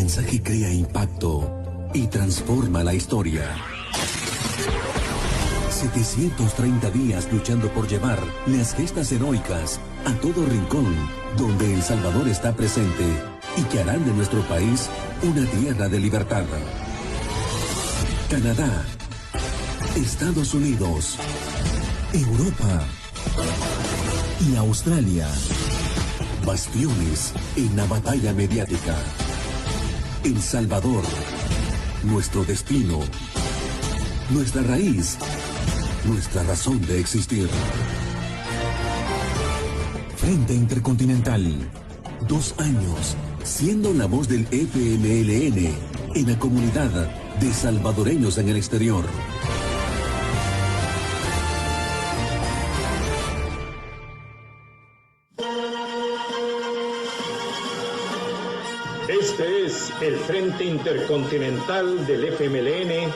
mensaje crea impacto y transforma la historia. 730 días luchando por llevar las gestas heroicas a todo rincón donde El Salvador está presente y que harán de nuestro país una tierra de libertad. Canadá, Estados Unidos, Europa y Australia. Bastiones en la batalla mediática. El Salvador, nuestro destino, nuestra raíz, nuestra razón de existir. Frente Intercontinental, 2 años siendo la voz del FMLN en la comunidad de salvadoreños en el exterior. Este es el Frente Intercontinental del FMLN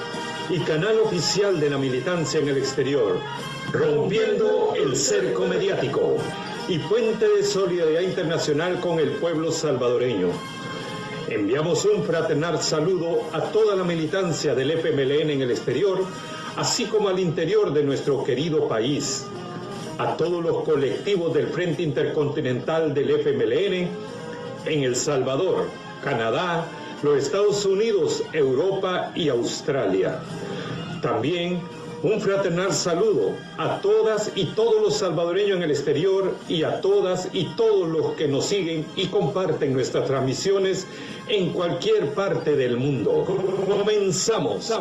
y canal oficial de la militancia en el exterior, rompiendo el cerco mediático y puente de solidaridad internacional con el pueblo salvadoreño. Enviamos un fraternal saludo a toda la militancia del FMLN en el exterior, así como al interior de nuestro querido país, a todos los colectivos del Frente Intercontinental del FMLN en El Salvador, Canadá, los Estados Unidos, Europa y Australia. También un fraternal saludo a todas y todos los salvadoreños en el exterior y a todas y todos los que nos siguen y comparten nuestras transmisiones en cualquier parte del mundo. Comenzamos.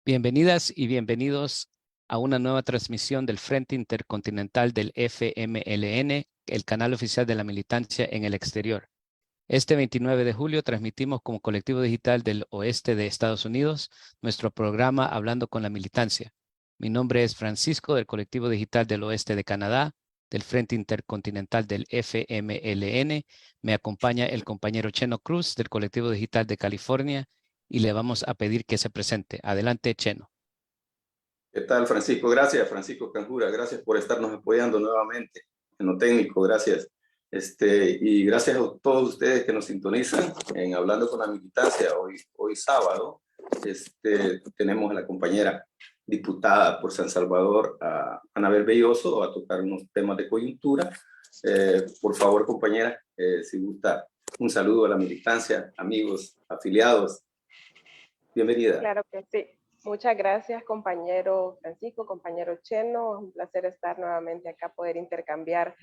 Bienvenidas y bienvenidos a una nueva transmisión del Frente Intercontinental del FMLN, el canal oficial de la militancia en el exterior. Este 29 de julio transmitimos como colectivo digital del oeste de Estados Unidos nuestro programa Hablando con la Militancia. Mi nombre es Francisco del colectivo digital del oeste de Canadá, del Frente Intercontinental del FMLN. Me acompaña el compañero Cheno Cruz del colectivo digital de California y le vamos a pedir que se presente. Adelante, Cheno. ¿Qué tal, Francisco? Gracias, Francisco Canjura. Gracias por estarnos apoyando nuevamente en lo técnico. Gracias. Y gracias a todos ustedes que nos sintonizan en Hablando con la Militancia. Hoy sábado tenemos a la compañera diputada por San Salvador, a Anabel Belloso, a tocar unos temas de coyuntura. Por favor, compañera, si gusta, un saludo a la militancia, amigos, afiliados. Bienvenida. Claro que sí. Muchas gracias, compañero Francisco, compañero Cheno. Es un placer estar nuevamente acá, poder intercambiar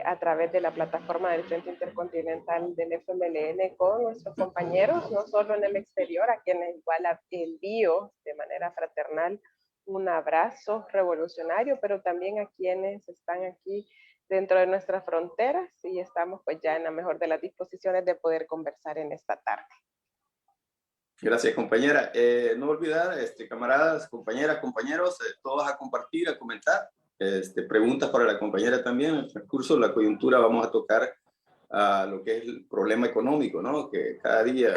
a través de la plataforma del Frente Intercontinental del FMLN con nuestros compañeros, no solo en el exterior, a quienes igual envío de manera fraternal un abrazo revolucionario, pero también a quienes están aquí dentro de nuestras fronteras y estamos pues ya en la mejor de las disposiciones de poder conversar en esta tarde. Gracias, compañera. No olvidar, camaradas, compañeras, compañeros, todos a compartir, a comentar. Preguntas para la compañera también. En el transcurso de la coyuntura vamos a tocar lo que es el problema económico, ¿no? Que cada día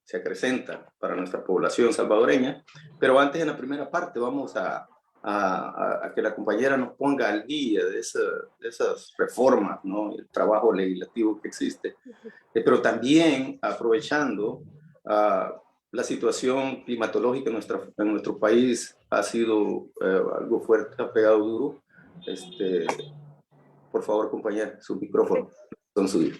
se acrecenta para nuestra población salvadoreña. Pero antes, en la primera parte, vamos a que la compañera nos ponga al día de esas reformas, ¿no? El trabajo legislativo que existe. Pero también aprovechando la situación climatológica en nuestro país ha sido algo fuerte, ha pegado duro. Por favor, compañera, sus micrófonos son suyos.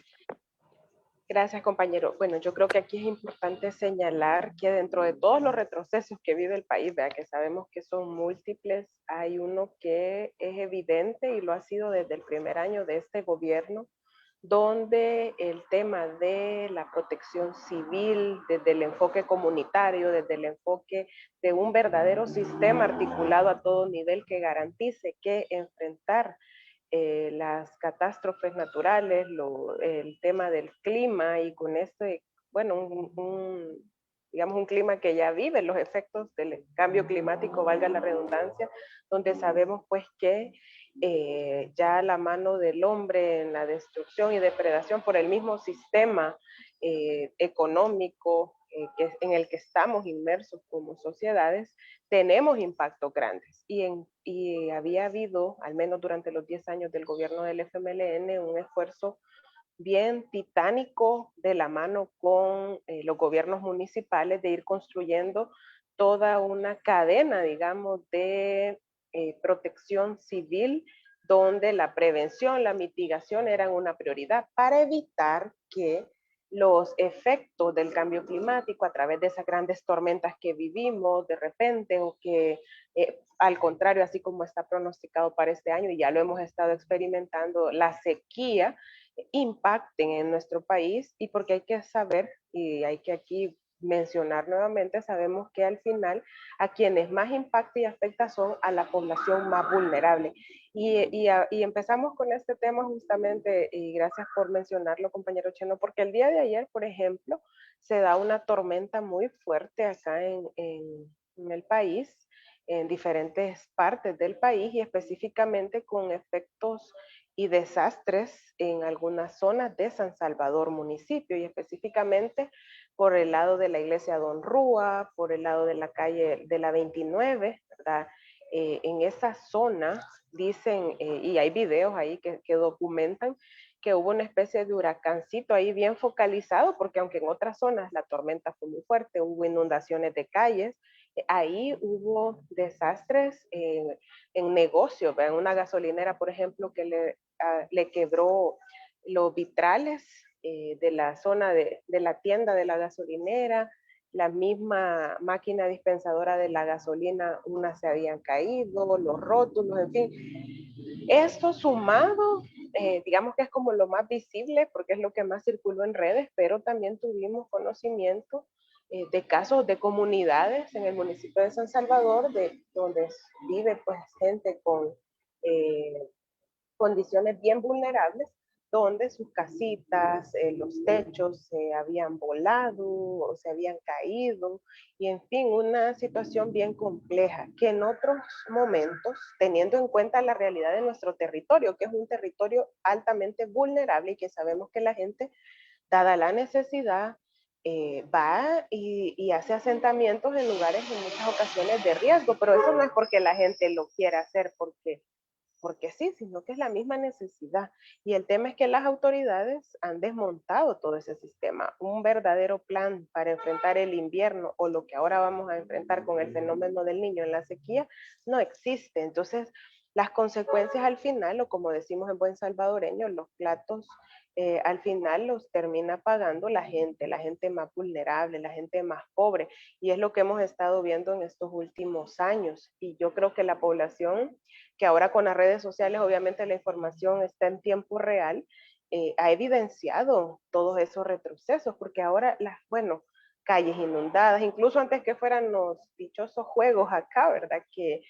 Gracias, compañero. Bueno, yo creo que aquí es importante señalar que dentro de todos los retrocesos que vive el país, vea que sabemos que son múltiples, hay uno que es evidente y lo ha sido desde el primer año de este gobierno, donde el tema de la protección civil, desde el enfoque comunitario, desde el enfoque de un verdadero sistema articulado a todo nivel que garantice que enfrentar las catástrofes naturales, el tema del clima y con bueno, digamos un clima que ya vive los efectos del cambio climático, valga la redundancia, donde sabemos pues que ya la mano del hombre en la destrucción y depredación por el mismo sistema económico, en el que estamos inmersos como sociedades, tenemos impactos grandes. Y había habido, al menos durante los 10 años del gobierno del FMLN, un esfuerzo bien titánico de la mano con los gobiernos municipales de ir construyendo toda una cadena, digamos, de protección civil, donde la prevención, la mitigación eran una prioridad para evitar que los efectos del cambio climático a través de esas grandes tormentas que vivimos de repente o que al contrario, así como está pronosticado para este año y ya lo hemos estado experimentando, la sequía impacten en nuestro país, y porque hay que saber, y hay que aquí mencionar nuevamente, sabemos que al final a quienes más impacta y afecta son a la población más vulnerable. Y empezamos con este tema justamente, y gracias por mencionarlo, compañero Cheno, porque el día de ayer, por ejemplo, se da una tormenta muy fuerte acá en el país, en diferentes partes del país, y específicamente con efectos y desastres en algunas zonas de San Salvador municipio, y específicamente por el lado de la iglesia Don Rúa, por el lado de la calle de la 29, ¿verdad? En esa zona dicen, y hay videos ahí que documentan que hubo una especie de huracancito ahí bien focalizado, porque aunque en otras zonas la tormenta fue muy fuerte, hubo inundaciones de calles, ahí hubo desastres en negocios, en una gasolinera, por ejemplo, que le quebró los vitrales de la zona de la tienda de la gasolinera, la misma máquina dispensadora de la gasolina, unas se habían caído, los rótulos, en fin. Esto sumado, digamos que es como lo más visible porque es lo que más circuló en redes, pero también tuvimos conocimiento de casos de comunidades en el municipio de San Salvador, donde vive pues gente con condiciones bien vulnerables, donde sus casitas, los techos se habían volado o se habían caído, y en fin, una situación bien compleja que en otros momentos, teniendo en cuenta la realidad de nuestro territorio, que es un territorio altamente vulnerable y que sabemos que la gente, dada la necesidad, va y hace asentamientos en lugares en muchas ocasiones de riesgo, pero eso no es porque la gente lo quiera hacer, porque sí, sino que es la misma necesidad. Y el tema es que las autoridades han desmontado todo ese sistema. Un verdadero plan para enfrentar el invierno o lo que ahora vamos a enfrentar con el fenómeno del niño en la sequía no existe. Entonces, las consecuencias al final, o como decimos en buen salvadoreño, los platos al final los termina pagando la gente más vulnerable, la gente más pobre. Y es lo que hemos estado viendo en estos últimos años. Y yo creo que la población, que ahora con las redes sociales obviamente la información está en tiempo real, ha evidenciado todos esos retrocesos, porque ahora bueno, calles inundadas, incluso antes que fueran los dichosos juegos acá, ¿verdad? Que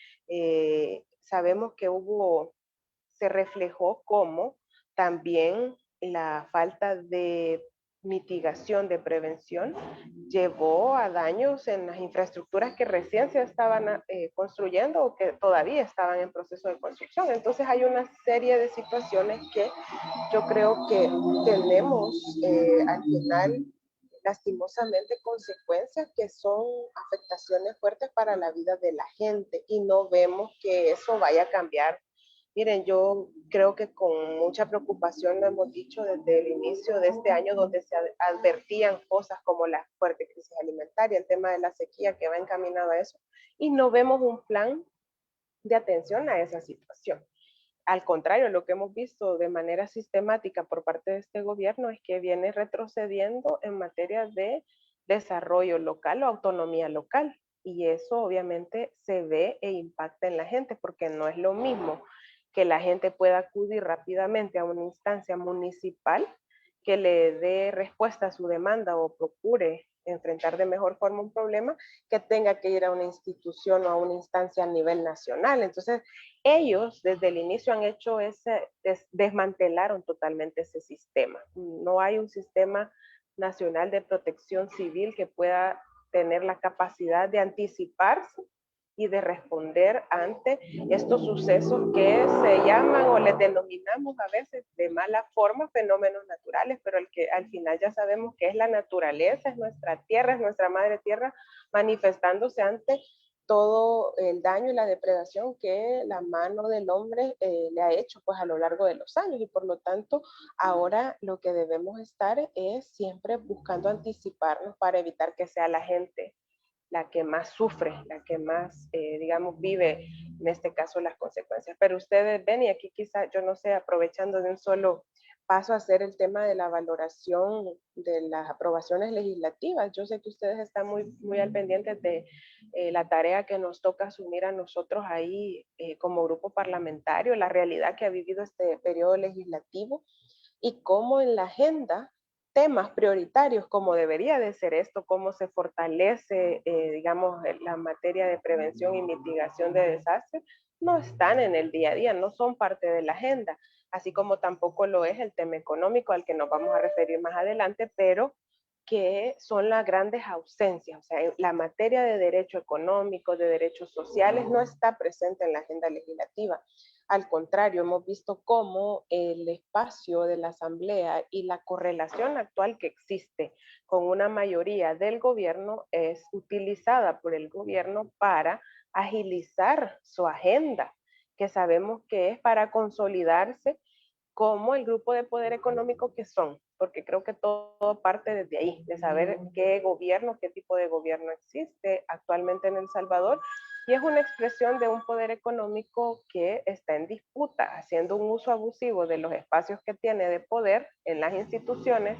sabemos que se reflejó como también la falta de mitigación, de prevención, llevó a daños en las infraestructuras que recién se estaban construyendo o que todavía estaban en proceso de construcción. Entonces hay una serie de situaciones que yo creo que tenemos al final lastimosamente consecuencias que son afectaciones fuertes para la vida de la gente, y no vemos que eso vaya a cambiar. Miren, yo creo que con mucha preocupación lo hemos dicho desde el inicio de este año, donde se advertían cosas como la fuerte crisis alimentaria, el tema de la sequía que va encaminado a eso, y no vemos un plan de atención a esa situación. Al contrario, lo que hemos visto de manera sistemática por parte de este gobierno es que viene retrocediendo en materia de desarrollo local o autonomía local. Y eso obviamente se ve e impacta en la gente, porque no es lo mismo que la gente pueda acudir rápidamente a una instancia municipal que le dé respuesta a su demanda o procure enfrentar de mejor forma un problema, que tenga que ir a una institución o a una instancia a nivel nacional. Entonces, ellos desde el inicio han hecho desmantelaron totalmente ese sistema. No hay un sistema nacional de protección civil que pueda tener la capacidad de anticiparse y de responder ante estos sucesos que se llaman o les denominamos a veces de mala forma fenómenos naturales, pero el que al final ya sabemos que es la naturaleza, es nuestra tierra, es nuestra madre tierra manifestándose ante todo el daño y la depredación que la mano del hombre le ha hecho pues a lo largo de los años, y por lo tanto ahora lo que debemos estar es siempre buscando anticiparnos para evitar que sea la gente la que más sufre, la que más, digamos, vive en este caso las consecuencias. Pero ustedes ven, y aquí quizá, yo no sé, aprovechando de un solo paso a hacer el tema de la valoración de las aprobaciones legislativas. Yo sé que ustedes están muy al pendiente de la tarea que nos toca asumir a nosotros ahí como grupo parlamentario, la realidad que ha vivido este periodo legislativo y cómo en la agenda temas prioritarios como debería de ser esto, cómo se fortalece, digamos, la materia de prevención y mitigación de desastres, no están en el día a día, no son parte de la agenda, así como tampoco lo es el tema económico al que nos vamos a referir más adelante, pero que son las grandes ausencias. O sea, la materia de derecho económico, de derechos sociales, no está presente en la agenda legislativa. Al contrario, hemos visto cómo el espacio de la Asamblea y la correlación actual que existe con una mayoría del gobierno es utilizada por el gobierno para agilizar su agenda, que sabemos que es para consolidarse como el grupo de poder económico que son, porque creo que todo parte desde ahí, de saber qué gobierno, qué tipo de gobierno existe actualmente en El Salvador, y es una expresión de un poder económico que está en disputa, haciendo un uso abusivo de los espacios que tiene de poder en las instituciones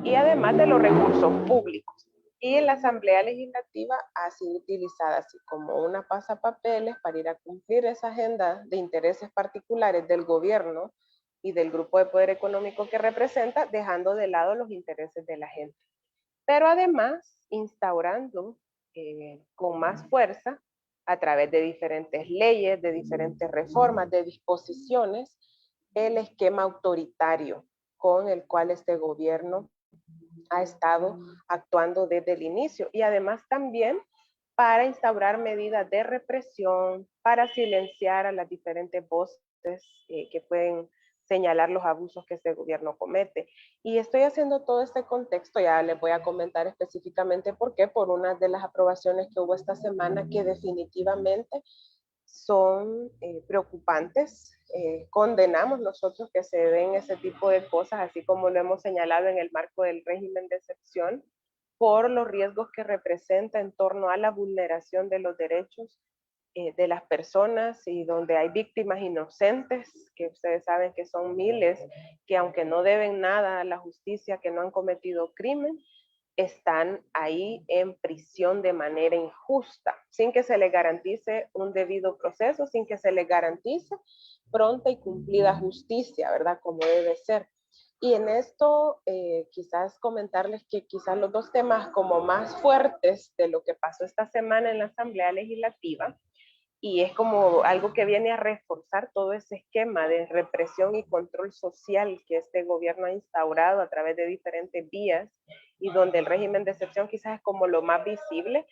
y además de los recursos públicos. Y la Asamblea Legislativa ha sido utilizada así como una pasapapeles para ir a cumplir esa agenda de intereses particulares del gobierno y del grupo de poder económico que representa, dejando de lado los intereses de la gente. Pero además, instaurando con más fuerza, a través de diferentes leyes, de diferentes reformas, de disposiciones, el esquema autoritario con el cual este gobierno ha estado actuando desde el inicio. Y además también para instaurar medidas de represión, para silenciar a las diferentes voces que pueden señalar los abusos que este gobierno comete. Y estoy haciendo todo este contexto, ya les voy a comentar específicamente por qué, por una de las aprobaciones que hubo esta semana que definitivamente son preocupantes. Condenamos nosotros que se den ese tipo de cosas, así como lo hemos señalado en el marco del régimen de excepción, por los riesgos que representa en torno a la vulneración de los derechos de las personas, y donde hay víctimas inocentes, que ustedes saben que son miles, que aunque no deben nada a la justicia, que no han cometido crimen, están ahí en prisión de manera injusta, sin que se les garantice un debido proceso, sin que se les garantice pronta y cumplida justicia, ¿verdad? Como debe ser. Y en esto quizás comentarles que quizás los dos temas como más fuertes de lo que pasó esta semana en la Asamblea Legislativa, y es como algo que viene a reforzar todo ese esquema de represión y control social que este gobierno ha instaurado a través de diferentes vías, y donde el régimen de excepción quizás es como lo más visible,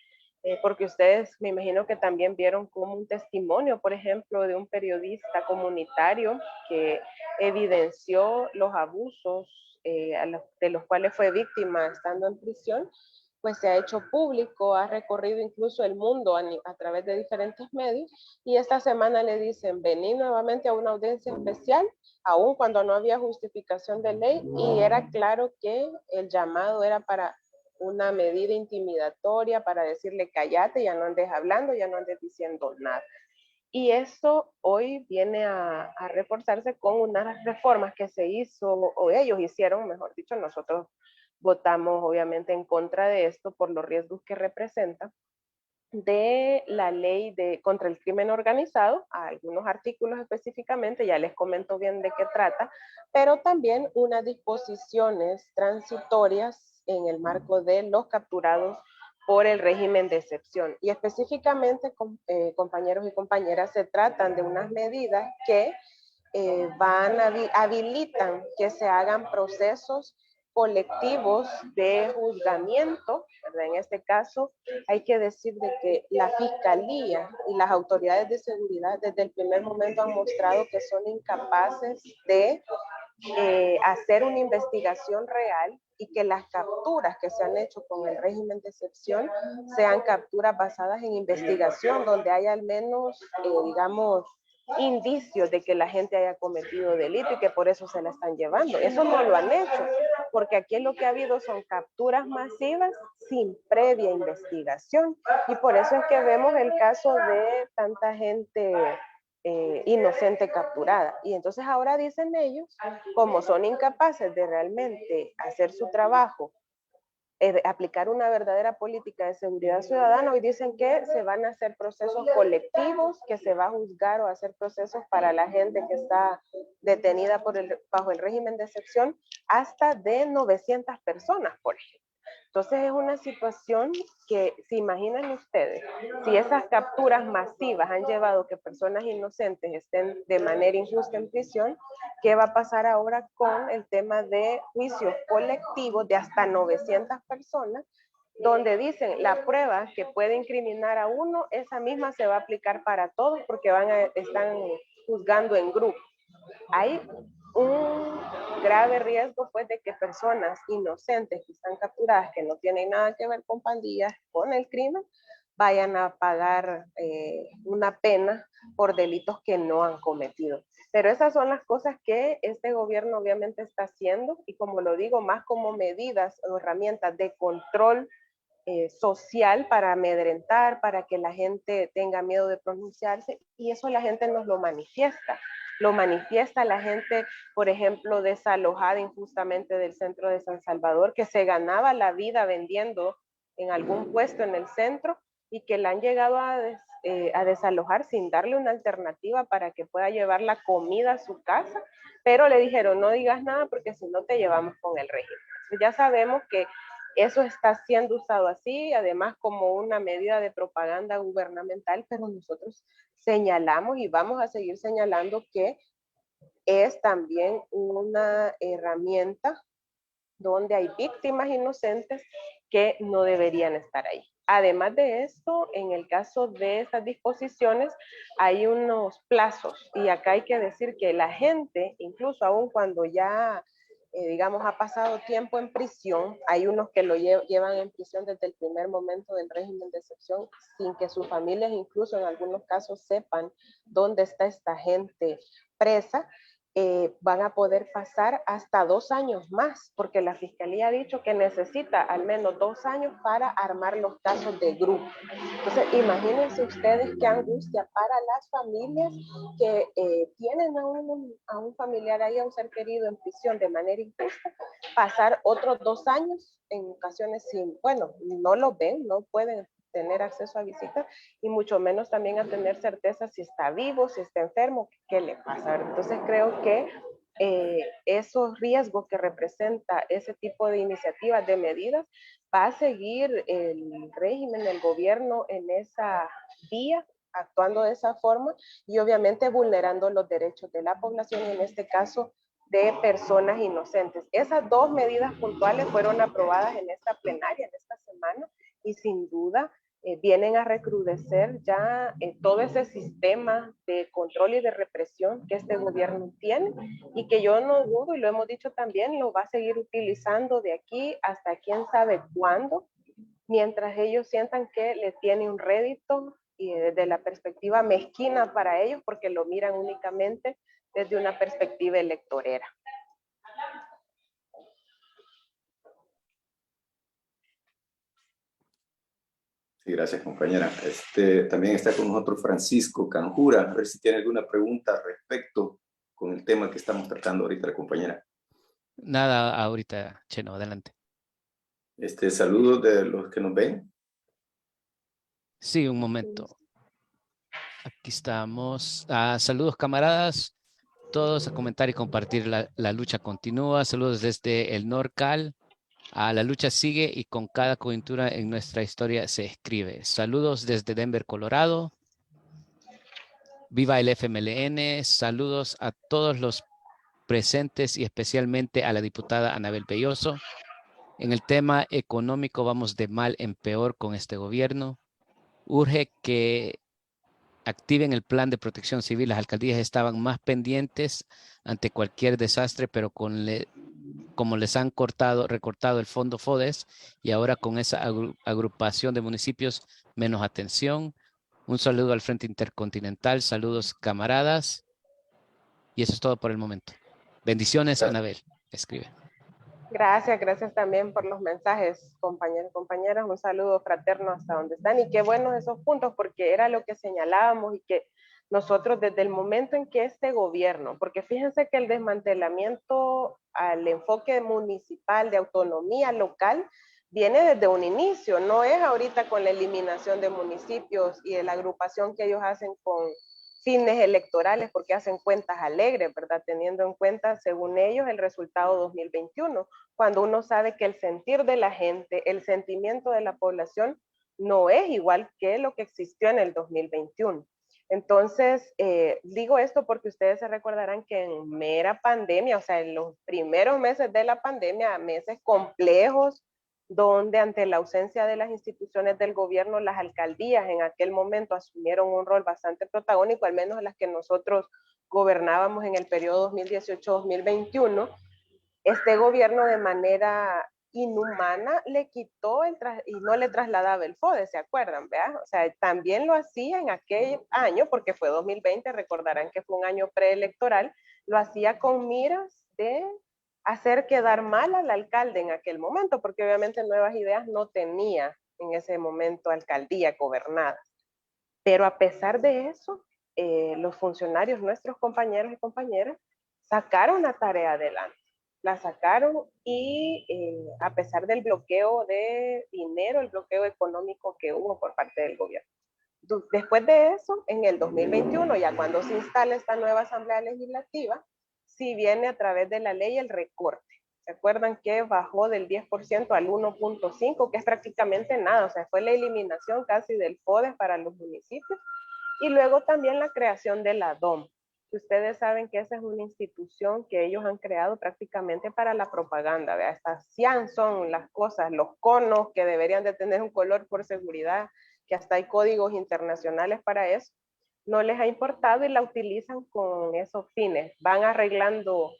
porque ustedes me imagino que también vieron como un testimonio, por ejemplo, de un periodista comunitario que evidenció los abusos de los cuales fue víctima estando en prisión, pues se ha hecho público, ha recorrido incluso el mundo a través de diferentes medios, y esta semana le dicen, vení nuevamente a una audiencia especial, aun cuando no había justificación de ley, y era claro que el llamado era para una medida intimidatoria, para decirle cállate, ya no andes hablando, ya no andes diciendo nada. Y eso hoy viene a reforzarse con unas reformas que se hizo, o ellos hicieron, mejor dicho, nosotros votamos obviamente en contra de esto por los riesgos que representa, de la ley contra el crimen organizado, a algunos artículos específicamente, ya les comento bien de qué trata, pero también unas disposiciones transitorias en el marco de los capturados por el régimen de excepción. Y específicamente, compañeros y compañeras, se tratan de unas medidas que habilitan que se hagan procesos colectivos de juzgamiento, ¿verdad? En este caso hay que decir de que la Fiscalía y las autoridades de seguridad desde el primer momento han mostrado que son incapaces de hacer una investigación real y que las capturas que se han hecho con el régimen de excepción sean capturas basadas en investigación, donde hay al menos, digamos, indicios de que la gente haya cometido delito y que por eso se la están llevando. Eso no lo han hecho, porque aquí lo que ha habido son capturas masivas sin previa investigación. Y por eso es que vemos el caso de tanta gente inocente capturada. Y entonces ahora dicen ellos, como son incapaces de realmente hacer su trabajo, aplicar una verdadera política de seguridad ciudadana, hoy dicen que se van a hacer procesos colectivos, que se va a juzgar o hacer procesos para la gente que está detenida bajo el régimen de excepción, hasta de 900 personas, por ejemplo. Entonces es una situación que, se imaginan ustedes, si esas capturas masivas han llevado que personas inocentes estén de manera injusta en prisión, ¿qué va a pasar ahora con el tema de juicios colectivos de hasta 900 personas? Donde dicen la prueba que puede incriminar a uno, esa misma se va a aplicar para todos porque están juzgando en grupo. Hay un grave riesgo pues de que personas inocentes que están capturadas, que no tienen nada que ver con pandillas, con el crimen, vayan a pagar una pena por delitos que no han cometido. Pero esas son las cosas que este gobierno obviamente está haciendo, y como lo digo, más como medidas o herramientas de control social para amedrentar, para que la gente tenga miedo de pronunciarse, y eso la gente nos lo manifiesta. Lo manifiesta la gente, por ejemplo, desalojada injustamente del centro de San Salvador, que se ganaba la vida vendiendo en algún puesto en el centro y que la han llegado a desalojar sin darle una alternativa para que pueda llevar la comida a su casa, pero le dijeron no digas nada porque si no te llevamos con el régimen. Entonces ya sabemos que eso está siendo usado así, además como una medida de propaganda gubernamental, pero nosotros señalamos y vamos a seguir señalando que es también una herramienta donde hay víctimas inocentes que no deberían estar ahí. Además de esto, en el caso de estas disposiciones, hay unos plazos, y acá hay que decir que la gente, incluso aún cuando ya digamos, ha pasado tiempo en prisión, hay unos que lo llevan en prisión desde el primer momento del régimen de excepción, sin que sus familias, incluso en algunos casos, sepan dónde está esta gente presa, van a poder pasar hasta 2 años más, porque la Fiscalía ha dicho que necesita al menos 2 años para armar los casos de grupo. Entonces, imagínense ustedes qué angustia para las familias que tienen a un familiar ahí, a un ser querido en prisión de manera injusta, pasar otros 2 años, en ocasiones sin, bueno, no lo ven, no pueden tener acceso a visitas, y mucho menos también a tener certeza si está vivo, si está enfermo, qué le pasa. Entonces creo que esos riesgos que representa ese tipo de iniciativas, de medidas, va a seguir el régimen, el gobierno en esa vía, actuando de esa forma y obviamente vulnerando los derechos de la población, y en este caso de personas inocentes. Esas 2 medidas puntuales fueron aprobadas en esta plenaria, en esta semana, y sin duda vienen a recrudecer ya todo ese sistema de control y de represión que este gobierno tiene, y que yo no dudo, y lo hemos dicho también, lo va a seguir utilizando de aquí hasta quién sabe cuándo, mientras ellos sientan que les tiene un rédito, y desde la perspectiva mezquina para ellos, porque lo miran únicamente desde una perspectiva electorera. Sí, gracias, compañera. También está con nosotros Francisco Canjura. A ver si tiene alguna pregunta al respecto con el tema que estamos tratando ahorita, la compañera. Nada ahorita, Cheno, adelante. Saludos de los que nos ven. Sí, un momento. Aquí estamos. Saludos, camaradas. Todos a comentar y compartir. La lucha continúa. Saludos desde el NorCal. La lucha sigue y con cada coyuntura en nuestra historia se escribe. Saludos desde Denver, Colorado. Viva el FMLN. Saludos a todos los presentes y especialmente a la diputada Anabel Belloso. En el tema económico vamos de mal en peor con este gobierno. Urge que activen el plan de protección civil. Las alcaldías estaban más pendientes ante cualquier desastre, pero como les han recortado el fondo FODES y ahora con esa agrupación de municipios, menos atención. Un saludo al Frente Intercontinental. Saludos, camaradas. Y eso es todo por el momento. Bendiciones, Anabel. Escribe. Gracias, gracias también por los mensajes, compañeros y compañeras. Un saludo fraterno hasta donde están. Y qué buenos esos puntos, porque era lo que señalábamos y que nosotros desde el momento en que este gobierno, porque fíjense que el desmantelamiento al enfoque municipal de autonomía local viene desde un inicio, no es ahorita con la eliminación de municipios y de la agrupación que ellos hacen con fines electorales, porque hacen cuentas alegres, ¿verdad? Teniendo en cuenta, según ellos, el resultado 2021, cuando uno sabe que el sentir de la gente, el sentimiento de la población no es igual que lo que existió en el 2021. Entonces, digo esto porque ustedes se recordarán que en mera pandemia, o sea, en los primeros meses de la pandemia, meses complejos, donde ante la ausencia de las instituciones del gobierno, las alcaldías en aquel momento asumieron un rol bastante protagónico, al menos las que nosotros gobernábamos en el periodo 2018-2021. Este gobierno de manera inhumana le quitó y no le trasladaba el FODE, ¿se acuerdan? ¿Verdad? O sea, también lo hacía en aquel año, porque fue 2020, recordarán que fue un año preelectoral, lo hacía con miras de hacer quedar mal al alcalde en aquel momento, porque obviamente Nuevas Ideas no tenía en ese momento alcaldía gobernada. Pero a pesar de eso, los funcionarios, nuestros compañeros y compañeras, sacaron la tarea adelante. La sacaron y a pesar del bloqueo de dinero, el bloqueo económico que hubo por parte del gobierno. Después de eso, en el 2021, ya cuando se instala esta nueva Asamblea Legislativa, sí viene a través de la ley el recorte. ¿Se acuerdan que bajó del 10% al 1.5%, que es prácticamente nada? O sea, fue la eliminación casi del FODES para los municipios. Y luego también la creación de la DOM. Ustedes saben que esa es una institución que ellos han creado prácticamente para la propaganda. ¿Ve? Hasta cian son las cosas, los conos que deberían de tener un color por seguridad, que hasta hay códigos internacionales para eso, no les ha importado y la utilizan con esos fines. Van arreglando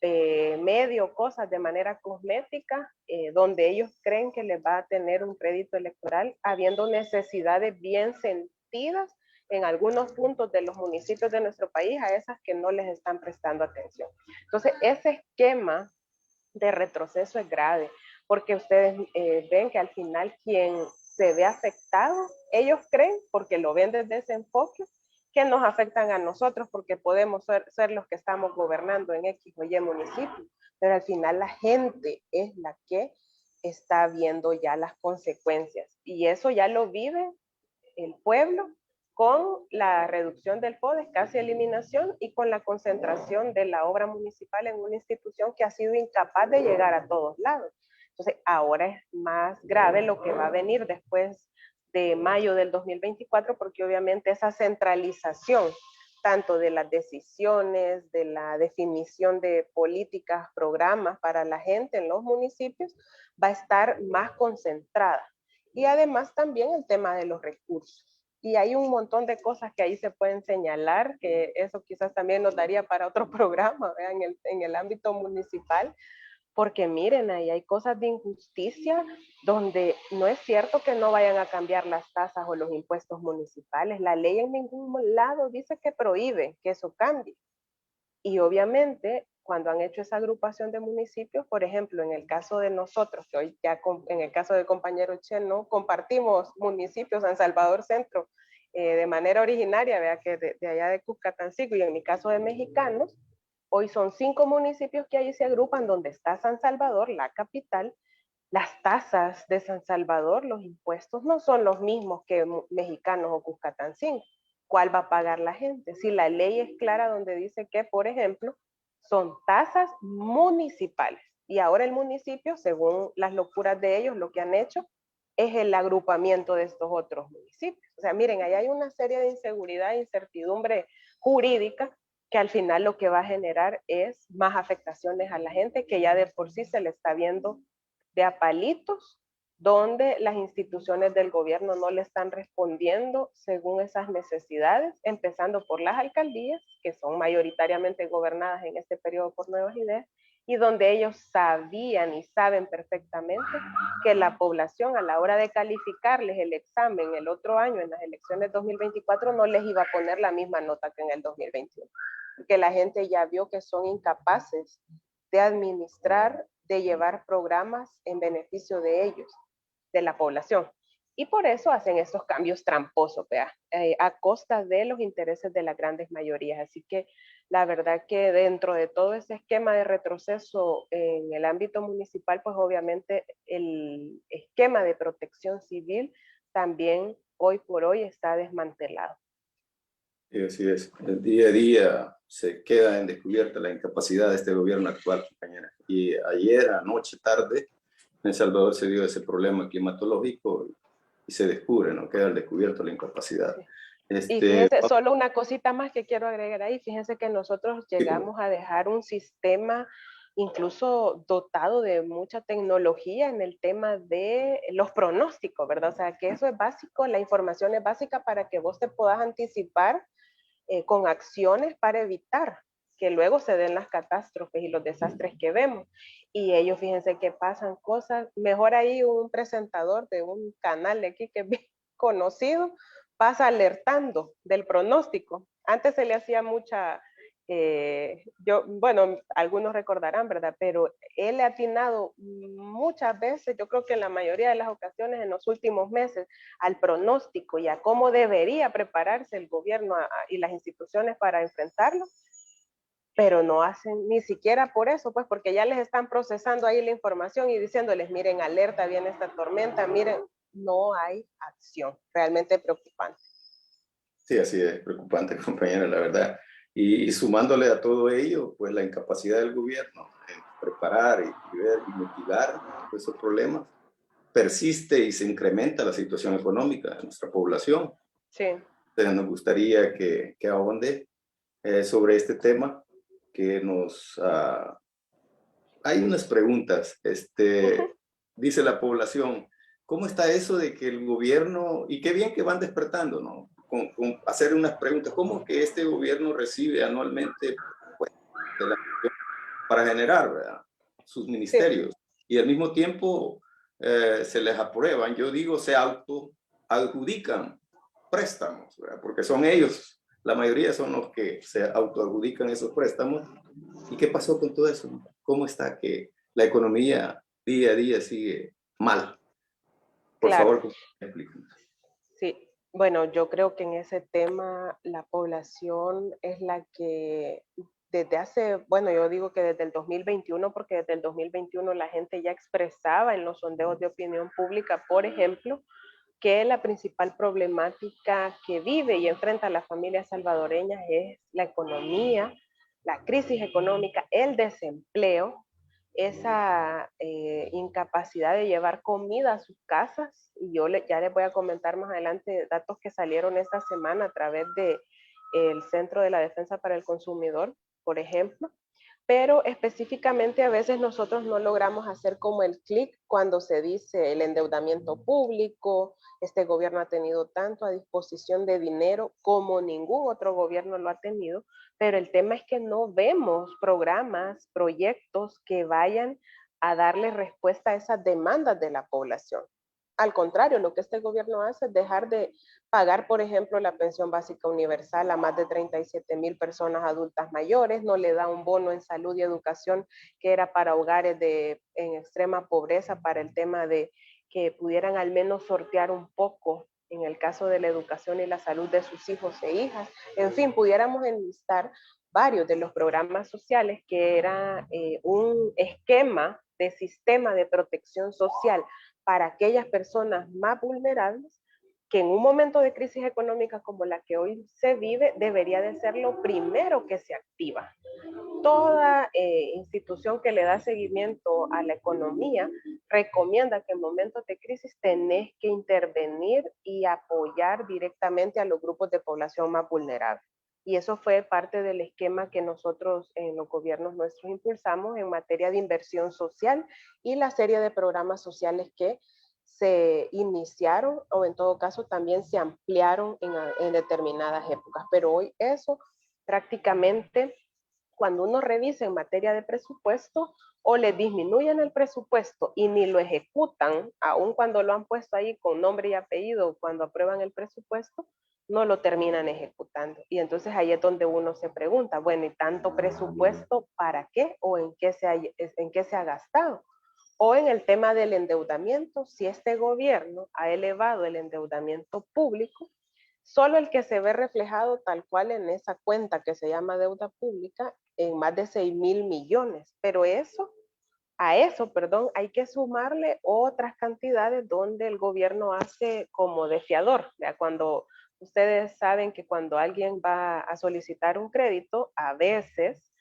medio cosas de manera cosmética, donde ellos creen que les va a tener un crédito electoral, habiendo necesidades bien sentidas en algunos puntos de los municipios de nuestro país, a esas que no les están prestando atención. Entonces, ese esquema de retroceso es grave, porque ustedes ven que al final quien se ve afectado, ellos creen, porque lo ven desde ese enfoque, que nos afectan a nosotros porque podemos ser los que estamos gobernando en X o Y municipio, pero al final la gente es la que está viendo ya las consecuencias y eso ya lo vive el pueblo con la reducción del FODES, casi eliminación, y con la concentración de la obra municipal en una institución que ha sido incapaz de llegar a todos lados. Entonces, ahora es más grave lo que va a venir después de mayo del 2024, porque obviamente esa centralización tanto de las decisiones, de la definición de políticas, programas para la gente en los municipios, va a estar más concentrada. Y además también el tema de los recursos. Y hay un montón de cosas que ahí se pueden señalar, que eso quizás también nos daría para otro programa, en el ámbito municipal, porque miren, ahí hay cosas de injusticia donde no es cierto que no vayan a cambiar las tasas o los impuestos municipales. La ley en ningún lado dice que prohíbe que eso cambie. Y obviamente, cuando han hecho esa agrupación de municipios, por ejemplo, en el caso de nosotros, que hoy ya en el caso del compañero Cheno, compartimos municipios, San Salvador Centro, de manera originaria, vea que de allá de Cuscatancingo, y en mi caso de mexicanos, hoy son 5 municipios que ahí se agrupan, donde está San Salvador, la capital. Las tasas de San Salvador, los impuestos no son los mismos que mexicanos o Cuscatancingo. ¿Cuál va a pagar la gente? Si la ley es clara donde dice que, por ejemplo, son tasas municipales. Y ahora el municipio, según las locuras de ellos, lo que han hecho es el agrupamiento de estos otros municipios. O sea, miren, ahí hay una serie de inseguridad e incertidumbre jurídica que al final lo que va a generar es más afectaciones a la gente que ya de por sí se le está viendo de a palitos, donde las instituciones del gobierno no le están respondiendo según esas necesidades, empezando por las alcaldías, que son mayoritariamente gobernadas en este periodo por Nuevas Ideas, y donde ellos sabían y saben perfectamente que la población a la hora de calificarles el examen el otro año en las elecciones 2024 no les iba a poner la misma nota que en el 2021, porque la gente ya vio que son incapaces de administrar, de llevar programas en beneficio de ellos, de la población. Y por eso hacen estos cambios tramposos, a costa de los intereses de las grandes mayorías. Así que la verdad que dentro de todo ese esquema de retroceso en el ámbito municipal, pues obviamente el esquema de protección civil también hoy por hoy está desmantelado. Y así es. El día a día se queda en descubierta la incapacidad de este gobierno actual, compañera. Y ayer, anoche, tarde, en El Salvador se dio ese problema climatológico y se descubre, ¿no? Queda al descubierto la incapacidad. Sí. Y fíjense, Vamos, solo una cosita más que quiero agregar ahí, fíjense que nosotros llegamos a dejar un sistema incluso dotado de mucha tecnología en el tema de los pronósticos, ¿verdad? O sea, que eso es básico, la información es básica para que vos te puedas anticipar con acciones para evitar que luego se den las catástrofes y los desastres que vemos. Y ellos, fíjense que pasan cosas, mejor ahí un presentador de un canal de aquí que es bien conocido, pasa alertando del pronóstico. Antes se le hacía mucha, bueno, algunos recordarán, ¿verdad? Pero él ha atinado muchas veces, yo creo que en la mayoría de las ocasiones en los últimos meses, al pronóstico y a cómo debería prepararse el gobierno y las instituciones para enfrentarlo, pero no hacen ni siquiera por eso, pues porque ya les están procesando ahí la información y diciéndoles, miren, alerta, viene esta tormenta, miren, no hay acción, realmente preocupante. sí, así es, preocupante, compañera, la verdad. Y sumándole a todo ello, pues la incapacidad del gobierno en preparar y ver y mitigar esos problemas, persiste y se incrementa la situación económica de nuestra población. Sí. Entonces nos gustaría que ahonde sobre este tema, que nos... hay unas preguntas, dice la población, ¿cómo está eso de que el gobierno, y qué bien que van despertando, ¿no? Con hacer unas preguntas, ¿cómo que este gobierno recibe anualmente pues, de la, para generar, ¿verdad?, sus ministerios? Sí. Y al mismo tiempo se les aprueban, yo digo, se autoadjudican préstamos, ¿verdad?, porque son ellos, la mayoría son los que se autoadjudican esos préstamos. ¿Y qué pasó con todo eso? ¿Cómo está que la economía día a día sigue mal? Por Claro. favor, explíquenos. Sí, bueno, yo creo que en ese tema la población es la que desde hace, bueno, yo digo que desde el 2021, porque desde el 2021 la gente ya expresaba en los sondeos de opinión pública, por ejemplo, que la principal problemática que vive y enfrenta a las familias salvadoreñas es la economía, la crisis económica, el desempleo, esa incapacidad de llevar comida a sus casas. Y yo ya les voy a comentar más adelante datos que salieron esta semana a través del Centro de la Defensa para el Consumidor, por ejemplo. Pero específicamente a veces nosotros no logramos hacer como el clic cuando se dice el endeudamiento público, este gobierno ha tenido tanto a disposición de dinero como ningún otro gobierno lo ha tenido, pero el tema es que no vemos programas, proyectos que vayan a darle respuesta a esas demandas de la población. Al contrario, lo que este gobierno hace es dejar de pagar, por ejemplo, la pensión básica universal a más de 37,000 personas adultas mayores, no le da un bono en salud y educación que era para hogares en extrema pobreza, para el tema de que pudieran al menos sortear un poco en el caso de la educación y la salud de sus hijos e hijas. En fin, pudiéramos enlistar varios de los programas sociales que era un esquema de sistema de protección social para aquellas personas más vulnerables, que en un momento de crisis económica como la que hoy se vive, debería de ser lo primero que se activa. Toda institución que le da seguimiento a la economía recomienda que en momentos de crisis tenés que intervenir y apoyar directamente a los grupos de población más vulnerables. Y eso fue parte del esquema que nosotros en los gobiernos nuestros impulsamos en materia de inversión social y la serie de programas sociales que se iniciaron o en todo caso también se ampliaron en determinadas épocas. Pero hoy eso prácticamente, cuando uno revisa en materia de presupuesto, o le disminuyen el presupuesto y ni lo ejecutan, aun cuando lo han puesto ahí con nombre y apellido, cuando aprueban el presupuesto, no lo terminan ejecutando. Y entonces ahí es donde uno se pregunta, bueno, ¿y tanto presupuesto para qué? ¿O en qué se ha gastado? O en el tema del endeudamiento, si este gobierno ha elevado el endeudamiento público, solo el que se ve reflejado tal cual en esa cuenta que se llama deuda pública en más de 6,000 millones. Pero a eso, perdón, hay que sumarle otras cantidades donde el gobierno hace como de fiador. ¿Ya? Cuando ustedes saben que cuando alguien va a solicitar un crédito, a veces,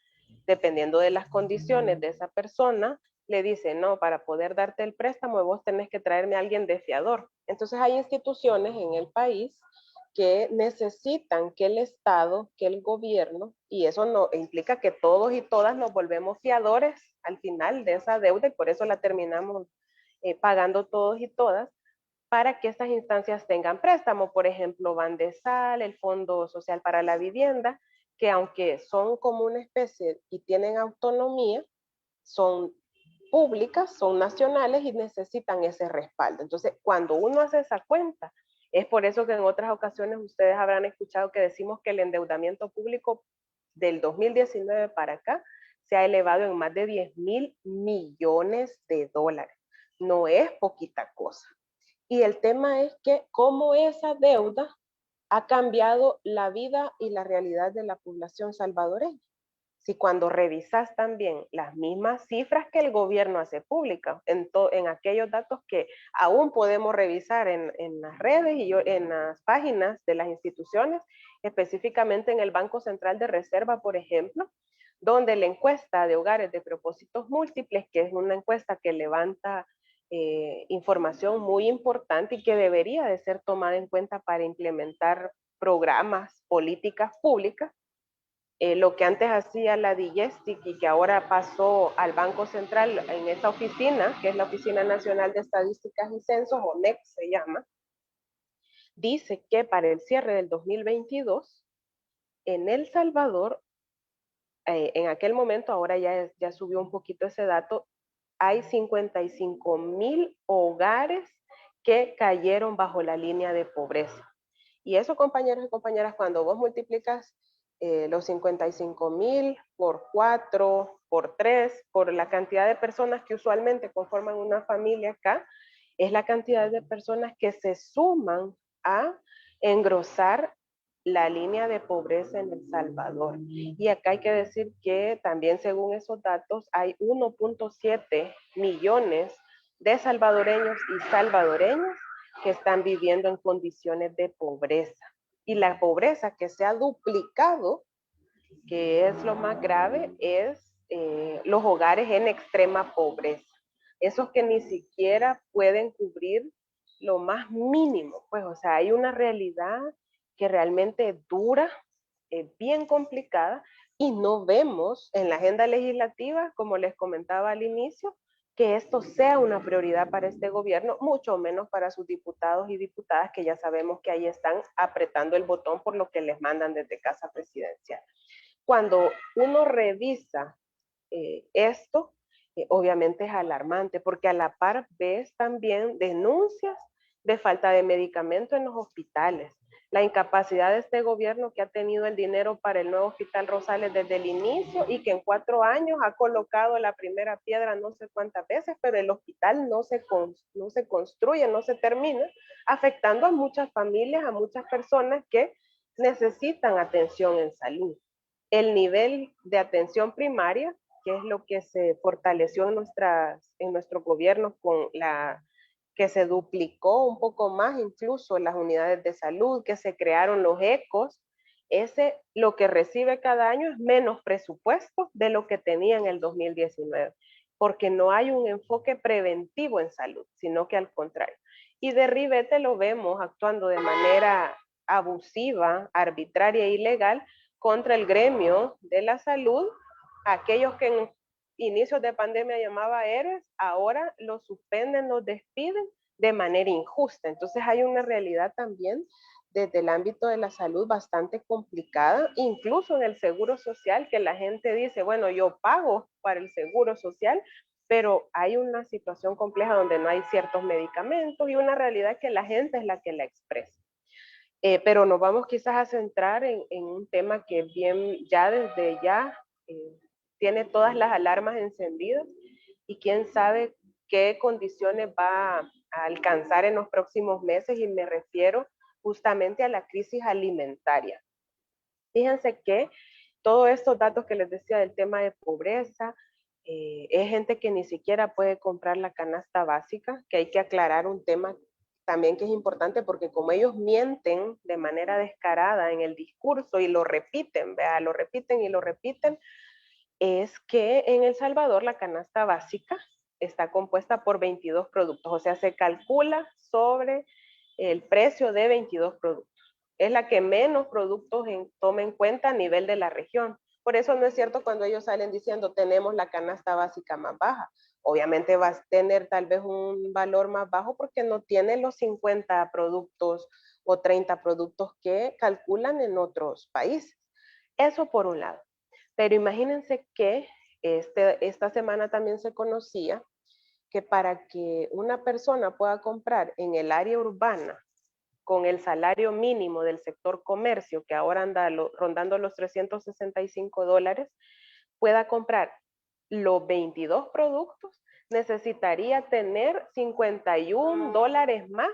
dependiendo de las condiciones de esa persona, le dice, no, para poder darte el préstamo vos tenés que traerme a alguien de fiador. Entonces hay instituciones en el país que necesitan que el Estado, que el gobierno, y eso no implica que todos y todas nos volvemos fiadores al final de esa deuda y por eso la terminamos pagando todos y todas, para que estas instancias tengan préstamo. Por ejemplo, Bandesal, el Fondo Social para la Vivienda, que aunque son como una especie y tienen autonomía, son públicas, son nacionales y necesitan ese respaldo. Entonces, cuando uno hace esa cuenta, es por eso que en otras ocasiones ustedes habrán escuchado que decimos que el endeudamiento público del 2019 para acá se ha elevado en más de 10,000 millones de dólares. No es poquita cosa. Y el tema es que cómo esa deuda ha cambiado la vida y la realidad de la población salvadoreña. Si cuando revisas también las mismas cifras que el gobierno hace públicas, en aquellos datos que aún podemos revisar en las redes y en las páginas de las instituciones, específicamente en el Banco Central de Reserva, por ejemplo, donde la encuesta de hogares de propósitos múltiples, que es una encuesta que levanta información muy importante y que debería de ser tomada en cuenta para implementar programas, políticas públicas, lo que antes hacía la DIGESTIC y que ahora pasó al Banco Central en esa oficina, que es la Oficina Nacional de Estadísticas y Censos, o NEC se llama, dice que para el cierre del 2022, en El Salvador, en aquel momento, ahora ya subió un poquito ese dato, hay 55,000 hogares que cayeron bajo la línea de pobreza. Y eso, compañeros y compañeras, cuando vos multiplicas los 55,000 por 4, por 3, por la cantidad de personas que usualmente conforman una familia acá, es la cantidad de personas que se suman a engrosar la línea de pobreza en El Salvador. Y acá hay que decir que también según esos datos hay 1.7 millones de salvadoreños y salvadoreñas que están viviendo en condiciones de pobreza. Y la pobreza que se ha duplicado, que es lo más grave, es los hogares en extrema pobreza. Esos que ni siquiera pueden cubrir lo más mínimo. Pues, o sea, hay una realidad que realmente es dura, bien complicada, y no vemos en la agenda legislativa, como les comentaba al inicio, que esto sea una prioridad para este gobierno, mucho menos para sus diputados y diputadas, que ya sabemos que ahí están apretando el botón por lo que les mandan desde Casa Presidencial. Cuando uno revisa esto, obviamente es alarmante, porque a la par ves también denuncias de falta de medicamento en los hospitales, la incapacidad de este gobierno que ha tenido el dinero para el nuevo Hospital Rosales desde el inicio y que en 4 años ha colocado la primera piedra no sé cuántas veces, pero el hospital no se construye, no se termina, afectando a muchas familias, a muchas personas que necesitan atención en salud. El nivel de atención primaria, que es lo que se fortaleció en nuestro gobierno con que se duplicó un poco más incluso las unidades de salud, que se crearon los ECOS, lo que recibe cada año es menos presupuesto de lo que tenía en el 2019, porque no hay un enfoque preventivo en salud, sino que al contrario. Y de ribete lo vemos actuando de manera abusiva, arbitraria e ilegal contra el gremio de la salud, aquellos que en inicios de pandemia llamaba héroes, ahora los suspenden, los despiden de manera injusta. Entonces hay una realidad también desde el ámbito de la salud bastante complicada, incluso en el seguro social, que la gente dice, bueno, yo pago para el seguro social, pero hay una situación compleja donde no hay ciertos medicamentos y una realidad que la gente es la que la expresa. Pero nos vamos quizás a centrar en un tema que bien ya desde ya tiene todas las alarmas encendidas y quién sabe qué condiciones va a alcanzar en los próximos meses, y me refiero justamente a la crisis alimentaria. Fíjense que todos estos datos que les decía del tema de pobreza, es gente que ni siquiera puede comprar la canasta básica, que hay que aclarar un tema también que es importante, porque como ellos mienten de manera descarada en el discurso y lo repiten, vea, lo repiten y lo repiten, es que en El Salvador la canasta básica está compuesta por 22 productos, o sea, se calcula sobre el precio de 22 productos. Es la que menos productos toma en cuenta a nivel de la región. Por eso no es cierto cuando ellos salen diciendo tenemos la canasta básica más baja. Obviamente va a tener tal vez un valor más bajo porque no tiene los 50 productos o 30 productos que calculan en otros países. Eso por un lado. Pero imagínense que esta semana también se conocía que para que una persona pueda comprar en el área urbana con el salario mínimo del sector comercio, que ahora anda rondando los $365, pueda comprar los 22 productos, necesitaría tener $51 más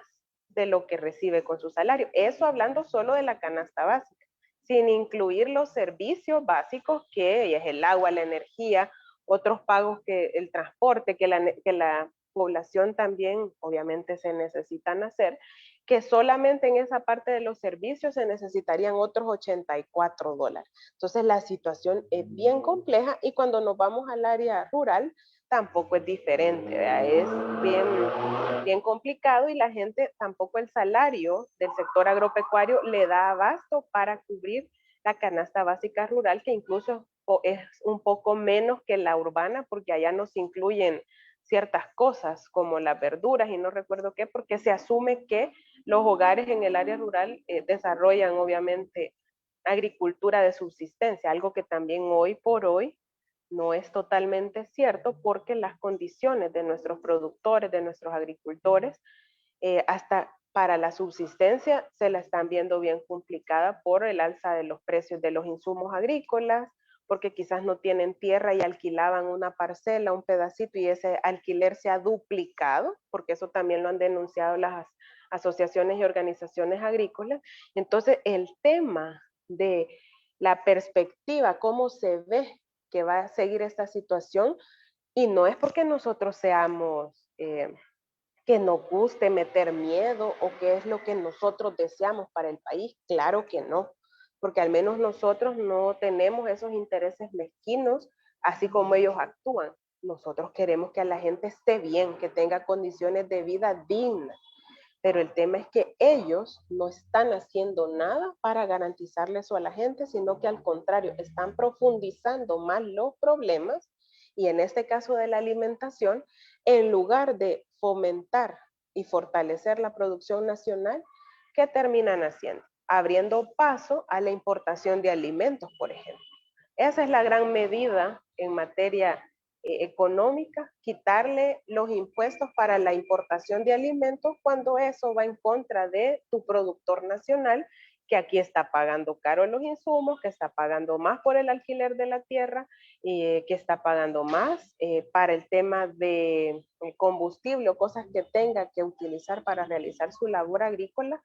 de lo que recibe con su salario. Eso hablando solo de la canasta básica, sin incluir los servicios básicos que es el agua, la energía, otros pagos que el transporte, que la población también obviamente se necesitan hacer, que solamente en esa parte de los servicios se necesitarían otros $84. Entonces la situación es bien compleja, y cuando nos vamos al área rural tampoco es diferente, ¿verdad? Es bien complicado, y la gente tampoco, el salario del sector agropecuario le da abasto para cubrir la canasta básica rural, que incluso es un poco menos que la urbana, porque allá no se incluyen ciertas cosas como las verduras y no recuerdo qué, porque se asume que los hogares en el área rural desarrollan obviamente agricultura de subsistencia, algo que también hoy por hoy no es totalmente cierto, porque las condiciones de nuestros productores, de nuestros agricultores, hasta para la subsistencia se la están viendo bien complicada por el alza de los precios de los insumos agrícolas, porque quizás no tienen tierra y alquilaban una parcela, un pedacito, y ese alquiler se ha duplicado, porque eso también lo han denunciado las asociaciones y organizaciones agrícolas. Entonces, el tema de la perspectiva, cómo se ve que va a seguir esta situación, y no es porque nosotros seamos, que nos guste meter miedo o qué es lo que nosotros deseamos para el país, claro que no, porque al menos nosotros no tenemos esos intereses mezquinos, así como ellos actúan. Nosotros queremos que a la gente esté bien, que tenga condiciones de vida dignas, pero el tema es que ellos no están haciendo nada para garantizarle eso a la gente, sino que al contrario, están profundizando más los problemas, y en este caso de la alimentación, en lugar de fomentar y fortalecer la producción nacional, ¿qué terminan haciendo? Abriendo paso a la importación de alimentos, por ejemplo. Esa es la gran medida en materia económica, quitarle los impuestos para la importación de alimentos, cuando eso va en contra de tu productor nacional, que aquí está pagando caro los insumos, que está pagando más por el alquiler de la tierra, que está pagando más para el tema de combustible o cosas que tenga que utilizar para realizar su labor agrícola,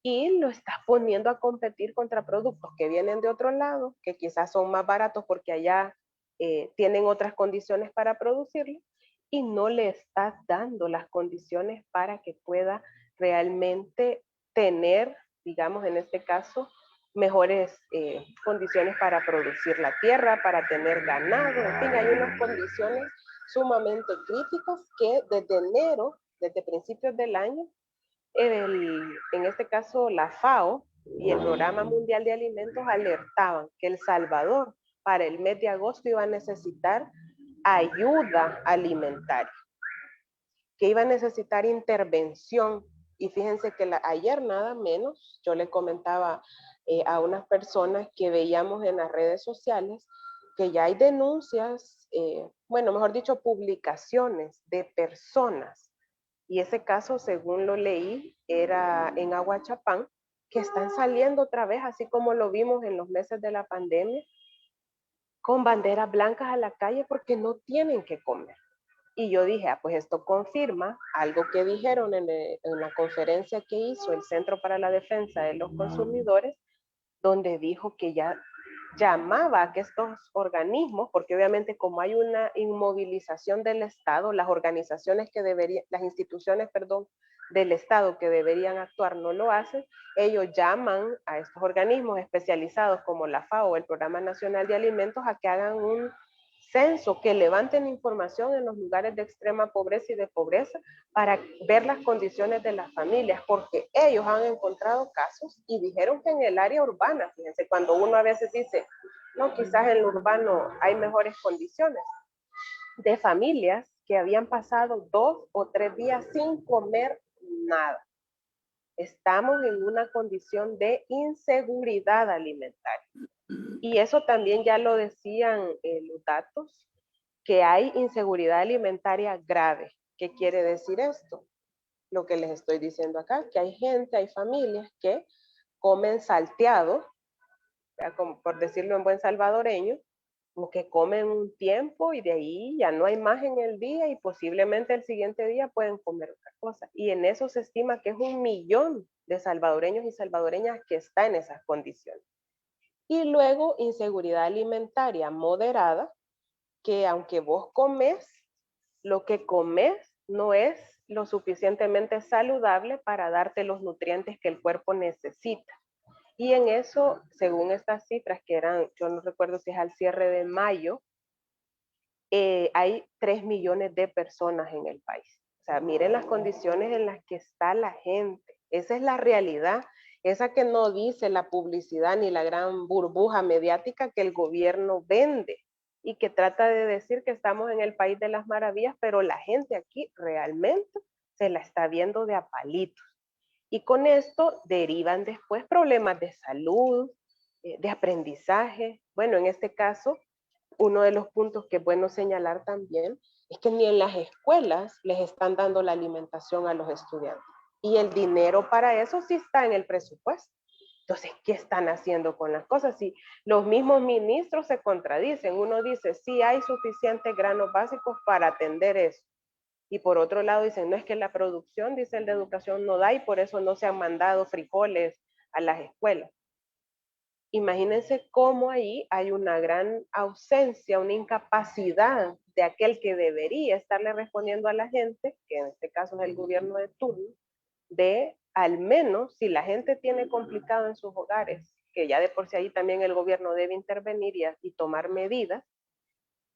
y lo está poniendo a competir contra productos que vienen de otro lado, que quizás son más baratos porque allá tienen otras condiciones para producirlo, y no le estás dando las condiciones para que pueda realmente tener, digamos en este caso, mejores condiciones para producir la tierra, para tener ganado, en fin, hay unas condiciones sumamente críticas que desde enero, desde principios del año, en este caso la FAO y el Programa Mundial de Alimentos alertaban que El Salvador para el mes de agosto iba a necesitar ayuda alimentaria, que iba a necesitar intervención. Y fíjense que ayer nada menos, yo le comentaba a unas personas que veíamos en las redes sociales que ya hay denuncias, bueno, mejor dicho, publicaciones de personas. Y ese caso, según lo leí, era en Aguachapán, que están saliendo otra vez, así como lo vimos en los meses de la pandemia, con banderas blancas a la calle porque no tienen que comer. Y yo dije, pues esto confirma algo que dijeron en la conferencia que hizo el Centro para la Defensa de los Consumidores, donde dijo que ya llamaba a que estos organismos, porque obviamente como hay una inmovilización del Estado, las organizaciones que deberían, las instituciones, perdón, del Estado que deberían actuar no lo hacen, ellos llaman a estos organismos especializados como la FAO, el Programa Nacional de Alimentos, a que hagan un censo, que levanten información en los lugares de extrema pobreza y de pobreza para ver las condiciones de las familias, porque ellos han encontrado casos y dijeron que en el área urbana, fíjense, cuando uno a veces dice, no, quizás en lo urbano hay mejores condiciones, de familias que habían pasado 2 o 3 días sin comer nada. Estamos en una condición de inseguridad alimentaria. Y eso también ya lo decían los datos, que hay inseguridad alimentaria grave. ¿Qué quiere decir esto? Lo que les estoy diciendo acá, que hay gente, hay familias que comen salteado, como por decirlo en buen salvadoreño, como que comen un tiempo y de ahí ya no hay más en el día y posiblemente el siguiente día pueden comer otra cosa. Y en eso se estima que es 1 millón de salvadoreños y salvadoreñas que está en esas condiciones. Y luego inseguridad alimentaria moderada, que aunque vos comes, lo que comes no es lo suficientemente saludable para darte los nutrientes que el cuerpo necesita. Y en eso, según estas cifras que eran, yo no recuerdo si es al cierre de mayo, hay 3 millones de personas en el país. O sea, miren las condiciones en las que está la gente. Esa es la realidad, esa que no dice la publicidad ni la gran burbuja mediática que el gobierno vende y que trata de decir que estamos en el país de las maravillas, pero la gente aquí realmente se la está viendo de a palitos. Y con esto derivan después problemas de salud, de aprendizaje. Bueno, en este caso, uno de los puntos que es bueno señalar también es que ni en las escuelas les están dando la alimentación a los estudiantes. Y el dinero para eso sí está en el presupuesto. Entonces, ¿qué están haciendo con las cosas? Si los mismos ministros se contradicen, uno dice, sí hay suficientes granos básicos para atender eso. Y por otro lado dicen, no es que la producción, dice el de educación, no da y por eso no se han mandado frijoles a las escuelas. Imagínense cómo ahí hay una gran ausencia, una incapacidad de aquel que debería estarle respondiendo a la gente, que en este caso es el gobierno de turno, de al menos si la gente tiene complicado en sus hogares, que ya de por sí ahí también el gobierno debe intervenir y tomar medidas,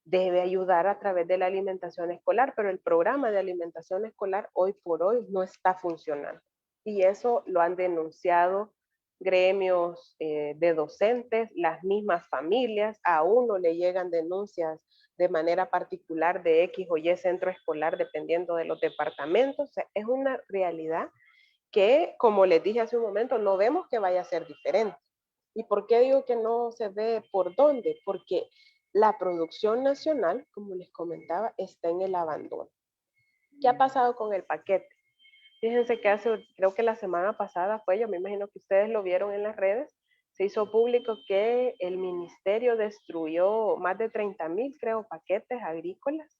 debe ayudar a través de la alimentación escolar, pero el programa de alimentación escolar hoy por hoy no está funcionando. Y eso lo han denunciado gremios de docentes, las mismas familias, a uno le llegan denuncias de manera particular de X o Y centro escolar, dependiendo de los departamentos. O sea, es una realidad que, como les dije hace un momento, no vemos que vaya a ser diferente. ¿Y por qué digo que no se ve por dónde? Porque la producción nacional, como les comentaba, está en el abandono. ¿Qué ha pasado con el paquete? Fíjense que creo que la semana pasada fue, yo me imagino que ustedes lo vieron en las redes, se hizo público que el ministerio destruyó más de 30,000, creo, paquetes agrícolas.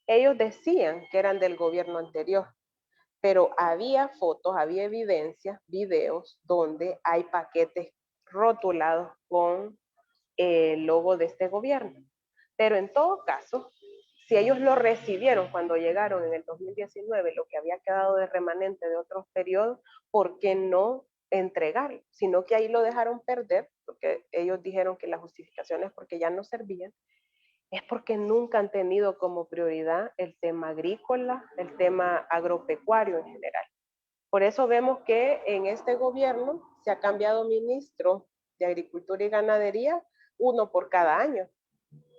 Ellos decían que eran del gobierno anterior, pero había fotos, había evidencia, videos, donde hay paquetes rotulados con el logo de este gobierno. Pero en todo caso, si ellos lo recibieron cuando llegaron en el 2019, lo que había quedado de remanente de otros periodos, ¿por qué no entregarlo? Sino que ahí lo dejaron perder, porque ellos dijeron que la justificación es porque ya no servían, es porque nunca han tenido como prioridad el tema agrícola, el tema agropecuario en general. Por eso vemos que en este gobierno se ha cambiado ministro de Agricultura y Ganadería, uno por cada año.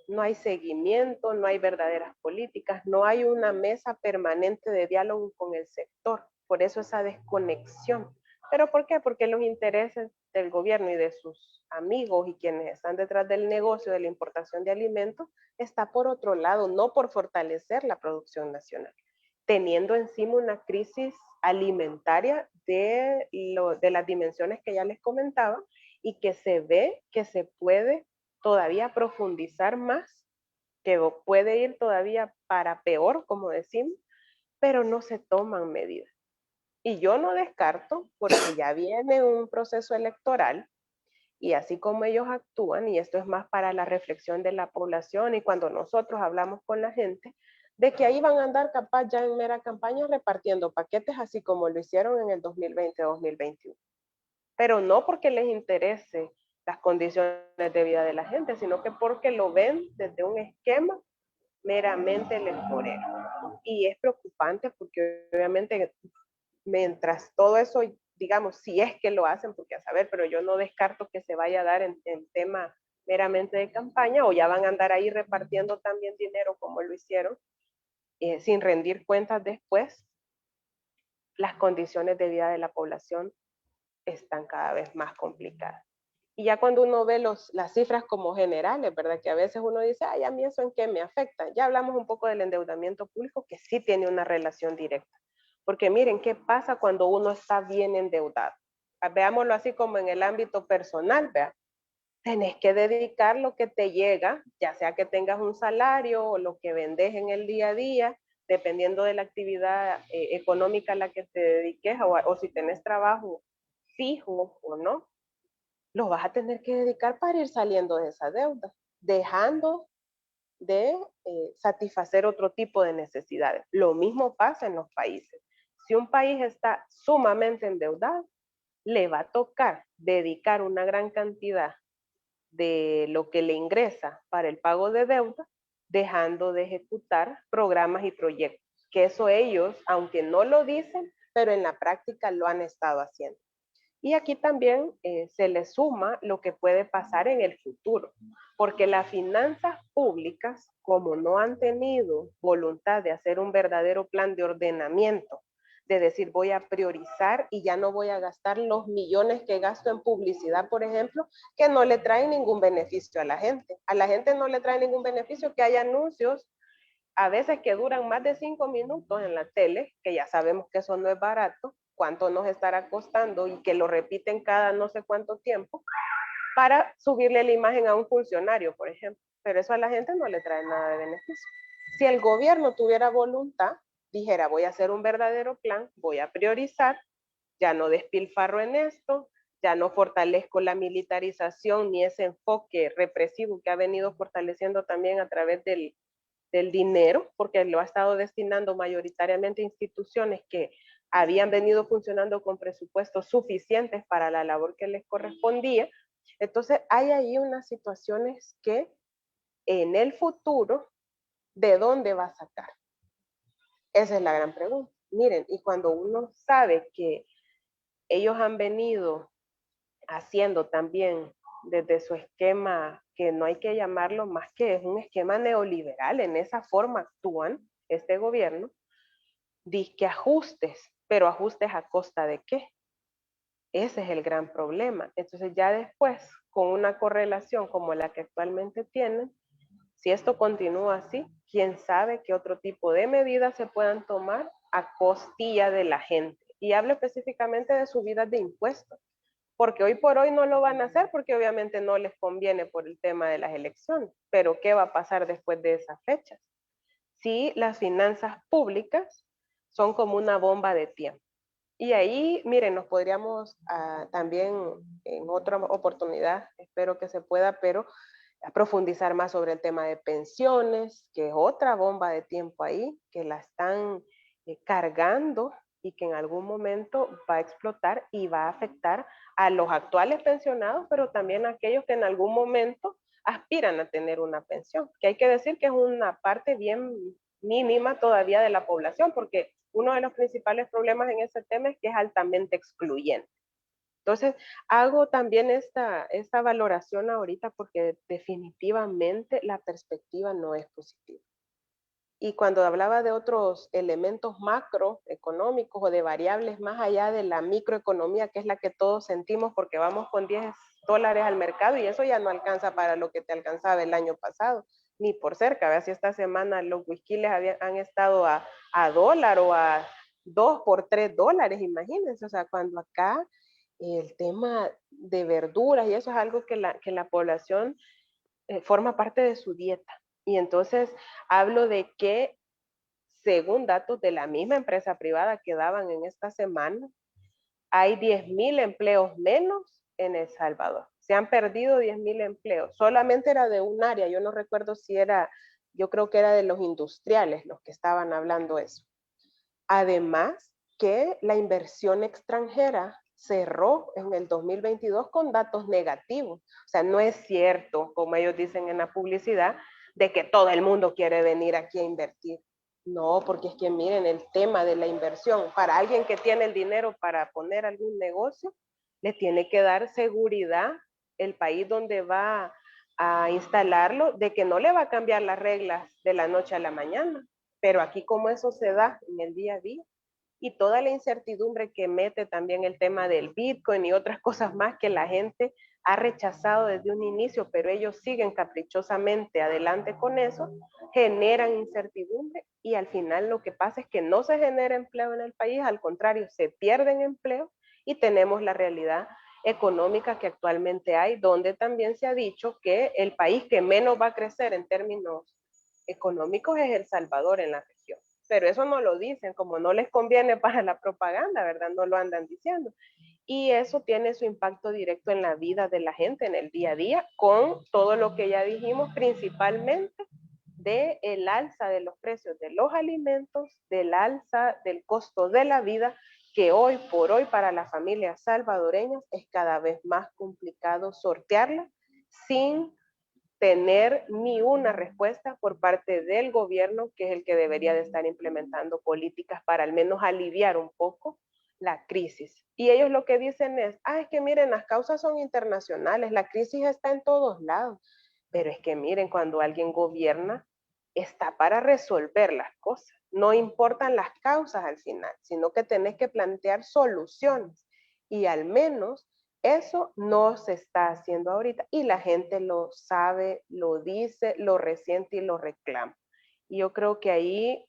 No hay seguimiento, no hay verdaderas políticas, no hay una mesa permanente de diálogo con el sector. Por eso esa desconexión. ¿Pero por qué? Porque los intereses del gobierno y de sus amigos y quienes están detrás del negocio de la importación de alimentos está por otro lado, no por fortalecer la producción nacional, teniendo encima una crisis alimentaria de las dimensiones que ya les comentaba y que se ve que se puede todavía profundizar más, que puede ir todavía para peor, como decimos, pero no se toman medidas. Y yo no descarto, porque ya viene un proceso electoral, y así como ellos actúan, y esto es más para la reflexión de la población y cuando nosotros hablamos con la gente, de que ahí van a andar capaz ya en mera campaña repartiendo paquetes, así como lo hicieron en el 2020-2021. Pero no porque les interese las condiciones de vida de la gente, sino que porque lo ven desde un esquema meramente electorero. Y es preocupante porque obviamente mientras todo eso, digamos, si es que lo hacen, porque a saber, pero yo no descarto que se vaya a dar en tema meramente de campaña o ya van a andar ahí repartiendo también dinero como lo hicieron, sin rendir cuentas después, las condiciones de vida de la población están cada vez más complicadas. Y ya cuando uno ve las cifras como generales, ¿verdad? Que a veces uno dice, ay, a mí eso en qué me afecta. Ya hablamos un poco del endeudamiento público, que sí tiene una relación directa. Porque miren, ¿qué pasa cuando uno está bien endeudado? Veámoslo así como en el ámbito personal, ¿vea? Tenés que dedicar lo que te llega, ya sea que tengas un salario o lo que vendes en el día a día, dependiendo de la actividad económica a la que te dediques o si tenés trabajo fijo o no, lo vas a tener que dedicar para ir saliendo de esa deuda, dejando de satisfacer otro tipo de necesidades. Lo mismo pasa en los países. Si un país está sumamente endeudado, le va a tocar dedicar una gran cantidad de lo que le ingresa para el pago de deuda, dejando de ejecutar programas y proyectos, que eso ellos, aunque no lo dicen, pero en la práctica lo han estado haciendo. Y aquí también se le suma lo que puede pasar en el futuro, porque las finanzas públicas, como no han tenido voluntad de hacer un verdadero plan de ordenamiento, de decir voy a priorizar y ya no voy a gastar los millones que gasto en publicidad, por ejemplo, que no le traen ningún beneficio a la gente. A la gente no le trae ningún beneficio que haya anuncios a veces que duran más de 5 minutos en la tele, que ya sabemos que eso no es barato, cuánto nos estará costando y que lo repiten cada no sé cuánto tiempo, para subirle la imagen a un funcionario, por ejemplo. Pero eso a la gente no le trae nada de beneficio. Si el gobierno tuviera voluntad, dijera, voy a hacer un verdadero plan, voy a priorizar, ya no despilfarro en esto, ya no fortalezco la militarización ni ese enfoque represivo que ha venido fortaleciendo también a través del dinero, porque lo ha estado destinando mayoritariamente a instituciones que habían venido funcionando con presupuestos suficientes para la labor que les correspondía. Entonces, hay ahí unas situaciones que en el futuro, ¿de dónde va a sacar? Esa es la gran pregunta. Miren, y cuando uno sabe que ellos han venido haciendo también desde su esquema, que no hay que llamarlo más que es un esquema neoliberal, en esa forma actúan este gobierno, dice ajustes, pero ajustes a costa de qué. Ese es el gran problema. Entonces ya después, con una correlación como la que actualmente tienen, si esto continúa así, quién sabe qué otro tipo de medidas se puedan tomar a costilla de la gente. Y hablo específicamente de subidas de impuestos, porque hoy por hoy no lo van a hacer porque obviamente no les conviene por el tema de las elecciones. Pero ¿qué va a pasar después de esas fechas? Si las finanzas públicas son como una bomba de tiempo. Y ahí, miren, nos podríamos también en otra oportunidad, espero que se pueda, pero profundizar más sobre el tema de pensiones, que es otra bomba de tiempo ahí, que la están cargando y que en algún momento va a explotar y va a afectar a los actuales pensionados, pero también a aquellos que en algún momento aspiran a tener una pensión, que hay que decir que es una parte bien mínima todavía de la población, porque uno de los principales problemas en ese tema es que es altamente excluyente. Entonces, hago también esta valoración ahorita porque definitivamente la perspectiva no es positiva. Y cuando hablaba de otros elementos macroeconómicos o de variables más allá de la microeconomía, que es la que todos sentimos porque vamos con $10 al mercado y eso ya no alcanza para lo que te alcanzaba el año pasado, ni por cerca. ¿Ve? Si esta semana los whiskyles han estado a dólar o a 2 por $3, imagínense. O sea, cuando acá el tema de verduras y eso es algo que la población forma parte de su dieta. Y entonces hablo de que, según datos de la misma empresa privada que daban en esta semana, hay 10,000 empleos menos en El Salvador. Se han perdido 10,000 empleos. Solamente era de un área. Yo no recuerdo si era, yo creo que era de los industriales los que estaban hablando eso. Además, que la inversión extranjera cerró en el 2022 con datos negativos. O sea, no es cierto, como ellos dicen en la publicidad, de que todo el mundo quiere venir aquí a invertir. No, porque es que miren, el tema de la inversión, para alguien que tiene el dinero para poner algún negocio, le tiene que dar seguridad el país donde va a instalarlo, de que no le va a cambiar las reglas de la noche a la mañana. Pero aquí como eso se da en el día a día, y toda la incertidumbre que mete también el tema del Bitcoin y otras cosas más que la gente ha rechazado desde un inicio, pero ellos siguen caprichosamente adelante con eso, generan incertidumbre y al final lo que pasa es que no se genera empleo en el país, al contrario, se pierden empleo y tenemos la realidad económica que actualmente hay, donde también se ha dicho que el país que menos va a crecer en términos económicos es El Salvador en la región. Pero eso no lo dicen, como no les conviene para la propaganda, ¿verdad? No lo andan diciendo. Y eso tiene su impacto directo en la vida de la gente, en el día a día, con todo lo que ya dijimos, principalmente del alza de los precios de los alimentos, del alza del costo de la vida, que hoy por hoy para las familias salvadoreñas es cada vez más complicado sortearla sin tener ni una respuesta por parte del gobierno, que es el que debería de estar implementando políticas para al menos aliviar un poco la crisis. Y ellos lo que dicen es, es que miren, las causas son internacionales, la crisis está en todos lados, pero es que miren, cuando alguien gobierna, está para resolver las cosas. No importan las causas al final, sino que tenés que plantear soluciones. Y al menos eso no se está haciendo ahorita y la gente lo sabe, lo dice, lo resiente y lo reclama. Y yo creo que ahí,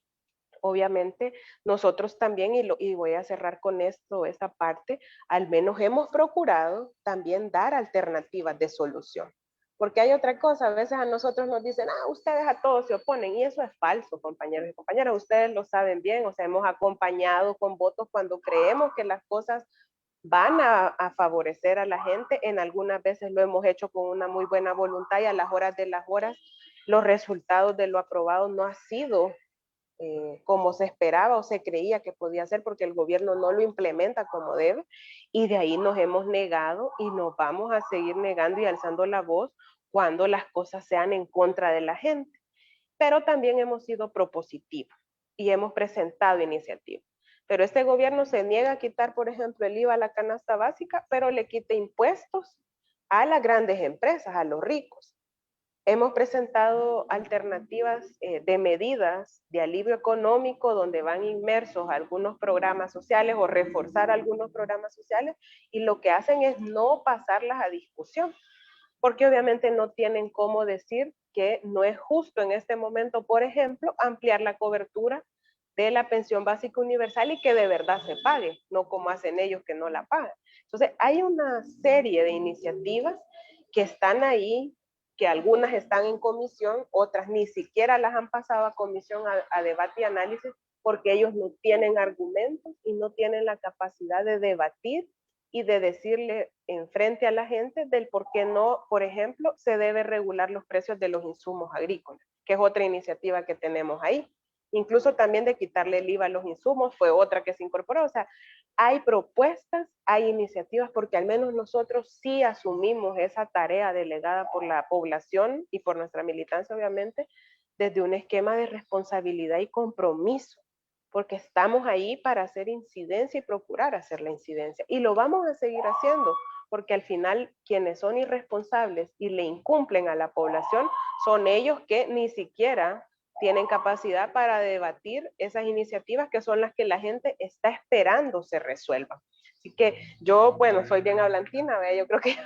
obviamente, nosotros también, y voy a cerrar con esto, esta parte, al menos hemos procurado también dar alternativas de solución. Porque hay otra cosa, a veces a nosotros nos dicen, ustedes a todos se oponen, y eso es falso, compañeros y compañeras, ustedes lo saben bien, o sea, hemos acompañado con votos cuando creemos que las cosas van a favorecer a la gente. En algunas veces lo hemos hecho con una muy buena voluntad y a las horas de las horas los resultados de lo aprobado no han sido como se esperaba o se creía que podía ser porque el gobierno no lo implementa como debe y de ahí nos hemos negado y nos vamos a seguir negando y alzando la voz cuando las cosas sean en contra de la gente. Pero también hemos sido propositivos y hemos presentado iniciativas. Pero este gobierno se niega a quitar, por ejemplo, el IVA a la canasta básica, pero le quita impuestos a las grandes empresas, a los ricos. Hemos presentado alternativas de medidas de alivio económico donde van inmersos algunos programas sociales o reforzar algunos programas sociales y lo que hacen es no pasarlas a discusión, porque obviamente no tienen cómo decir que no es justo en este momento, por ejemplo, ampliar la cobertura de la pensión básica universal y que de verdad se pague, no como hacen ellos que no la pagan. Entonces, hay una serie de iniciativas que están ahí, que algunas están en comisión, otras ni siquiera las han pasado a comisión a debate y análisis, porque ellos no tienen argumentos y no tienen la capacidad de debatir y de decirle enfrente a la gente del por qué no, por ejemplo, se debe regular los precios de los insumos agrícolas, que es otra iniciativa que tenemos ahí. Incluso también de quitarle el IVA a los insumos fue otra que se incorporó. O sea, hay propuestas, hay iniciativas, porque al menos nosotros sí asumimos esa tarea delegada por la población y por nuestra militancia, obviamente, desde un esquema de responsabilidad y compromiso. porque estamos ahí para hacer incidencia y procurar hacer la incidencia. Y lo vamos a seguir haciendo, porque al final quienes son irresponsables y le incumplen a la población son ellos que ni siquiera tienen capacidad para debatir esas iniciativas que son las que la gente está esperando se resuelvan. Así que yo, bueno, soy bien hablantina, ¿ve? Yo creo que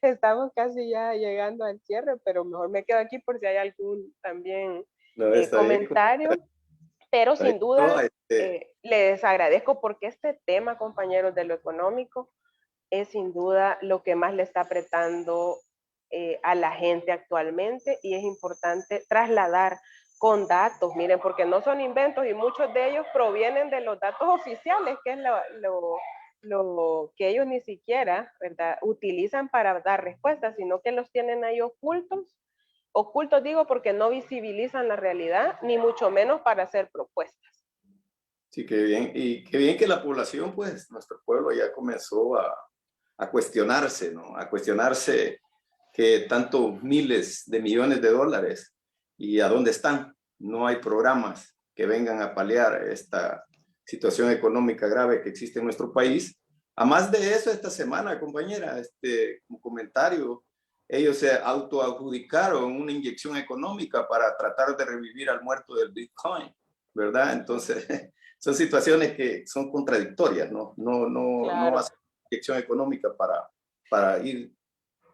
estamos casi ya llegando al cierre, pero mejor me quedo aquí por si hay algún también comentario. Bien. Pero sin duda, les agradezco porque este tema, compañeros, de lo económico, es sin duda lo que más le está apretando a la gente actualmente, y es importante trasladar con datos, miren, porque no son inventos y muchos de ellos provienen de los datos oficiales, que es lo que ellos ni siquiera, ¿verdad?, utilizan para dar respuestas, sino que los tienen ahí ocultos digo porque no visibilizan la realidad, ni mucho menos para hacer propuestas. Sí, qué bien, y qué bien que la población, pues, nuestro pueblo ya comenzó a cuestionarse, ¿no? A cuestionarse que tantos miles de millones de dólares y a dónde están. No hay programas que vengan a paliar esta situación económica grave que existe en nuestro país. A más de eso, esta semana, compañera, como comentario, ellos se autoadjudicaron una inyección económica para tratar de revivir al muerto del Bitcoin, ¿verdad? Entonces, son situaciones que son contradictorias, ¿no? No va a ser una inyección económica para ir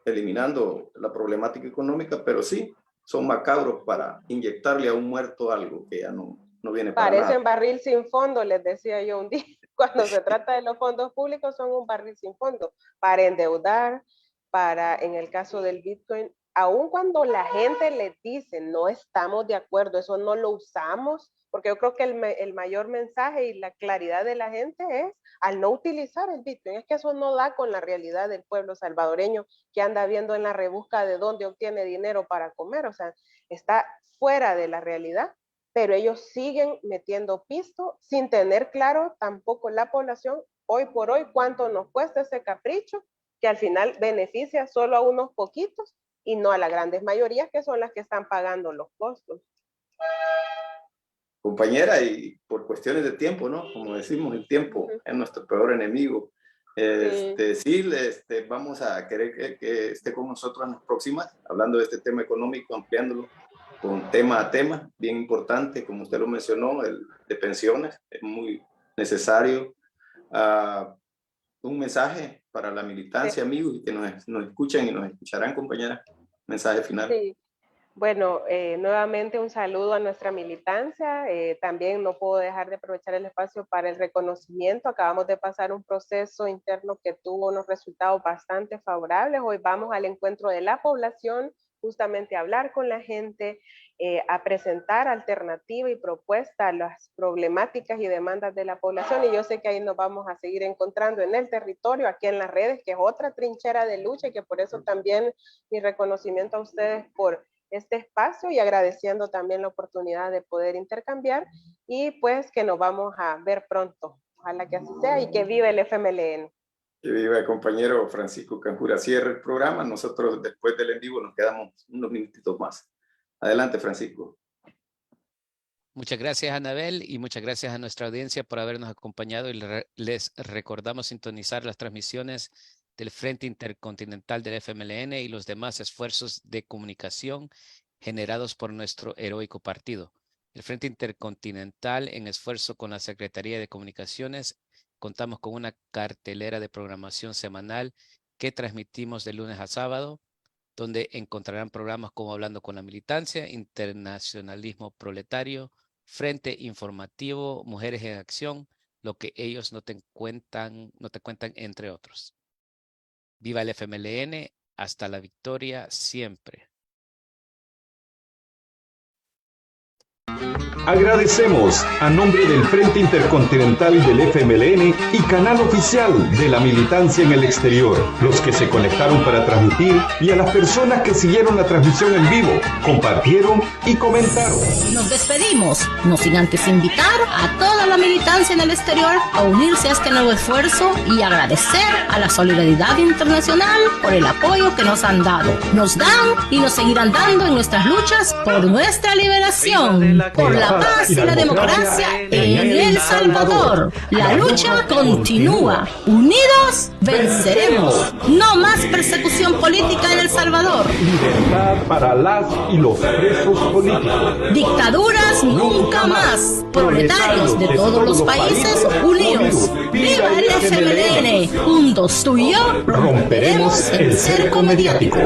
eliminando la problemática económica, pero sí son macabros para inyectarle a un muerto algo que ya no viene para nada. Parecen barril sin fondo, les decía yo un día. Cuando se trata de los fondos públicos, son un barril sin fondo para endeudar, para, en el caso del Bitcoin, aun cuando la gente le dice no estamos de acuerdo, eso no lo usamos, porque yo creo que el mayor mensaje y la claridad de la gente es al no utilizar el Bitcoin. Es que eso no da con la realidad del pueblo salvadoreño que anda viendo en la rebusca de dónde obtiene dinero para comer, o sea, está fuera de la realidad, pero ellos siguen metiendo pisto sin tener claro tampoco la población hoy por hoy cuánto nos cuesta ese capricho, que al final beneficia solo a unos poquitos y no a las grandes mayorías, que son las que están pagando los costos. Compañera, y por cuestiones de tiempo, ¿no? Como decimos, el tiempo es nuestro peor enemigo. Sí, vamos a querer que esté con nosotros en las próximas, hablando de este tema económico, ampliándolo con tema a tema, bien importante, como usted lo mencionó, el de pensiones, es muy necesario. Un mensaje para la militancia, amigos, y que nos escuchan y nos escucharán, compañera. Mensaje final. Sí. Bueno, nuevamente un saludo a nuestra militancia. También no puedo dejar de aprovechar el espacio para el reconocimiento. Acabamos de pasar un proceso interno que tuvo unos resultados bastante favorables. Hoy vamos al encuentro de la población, justamente a hablar con la gente, a presentar alternativa y propuesta a las problemáticas y demandas de la población. Y yo sé que ahí nos vamos a seguir encontrando en el territorio, aquí en las redes, que es otra trinchera de lucha, y que por eso también mi reconocimiento a ustedes por este espacio, y agradeciendo también la oportunidad de poder intercambiar, y pues que nos vamos a ver pronto. Ojalá que así sea, y que viva el FMLN. Que viva el compañero Francisco Canjura. Cierra el programa. Nosotros después del en vivo nos quedamos unos minutitos más. Adelante, Francisco. Muchas gracias, Anabel, y muchas gracias a nuestra audiencia por habernos acompañado, y les recordamos sintonizar las transmisiones del Frente Intercontinental del FMLN y los demás esfuerzos de comunicación generados por nuestro heroico partido. El Frente Intercontinental, en esfuerzo con la Secretaría de Comunicaciones, contamos con una cartelera de programación semanal que transmitimos de lunes a sábado, donde encontrarán programas como Hablando con la Militancia, Internacionalismo Proletario, Frente Informativo, Mujeres en Acción, Lo que ellos no te cuentan, entre otros. Viva el FMLN, hasta la victoria siempre. Agradecemos a nombre del Frente Intercontinental del FMLN y canal oficial de la militancia en el exterior, los que se conectaron para transmitir, y a las personas que siguieron la transmisión en vivo, compartieron y comentaron. Nos despedimos, no sin antes invitar a toda la militancia en el exterior a unirse a este nuevo esfuerzo y agradecer a la solidaridad internacional por el apoyo que nos han dado. Nos dan y nos seguirán dando en nuestras luchas por nuestra liberación, por la paz y la democracia en El Salvador. La lucha continúa. Unidos venceremos. No más persecución política en El Salvador. Libertad para las y los presos políticos. Dictaduras nunca más. Proletarios de todos los países unidos. ¡Viva el FMLN! Juntos tú y yo romperemos el cerco mediático.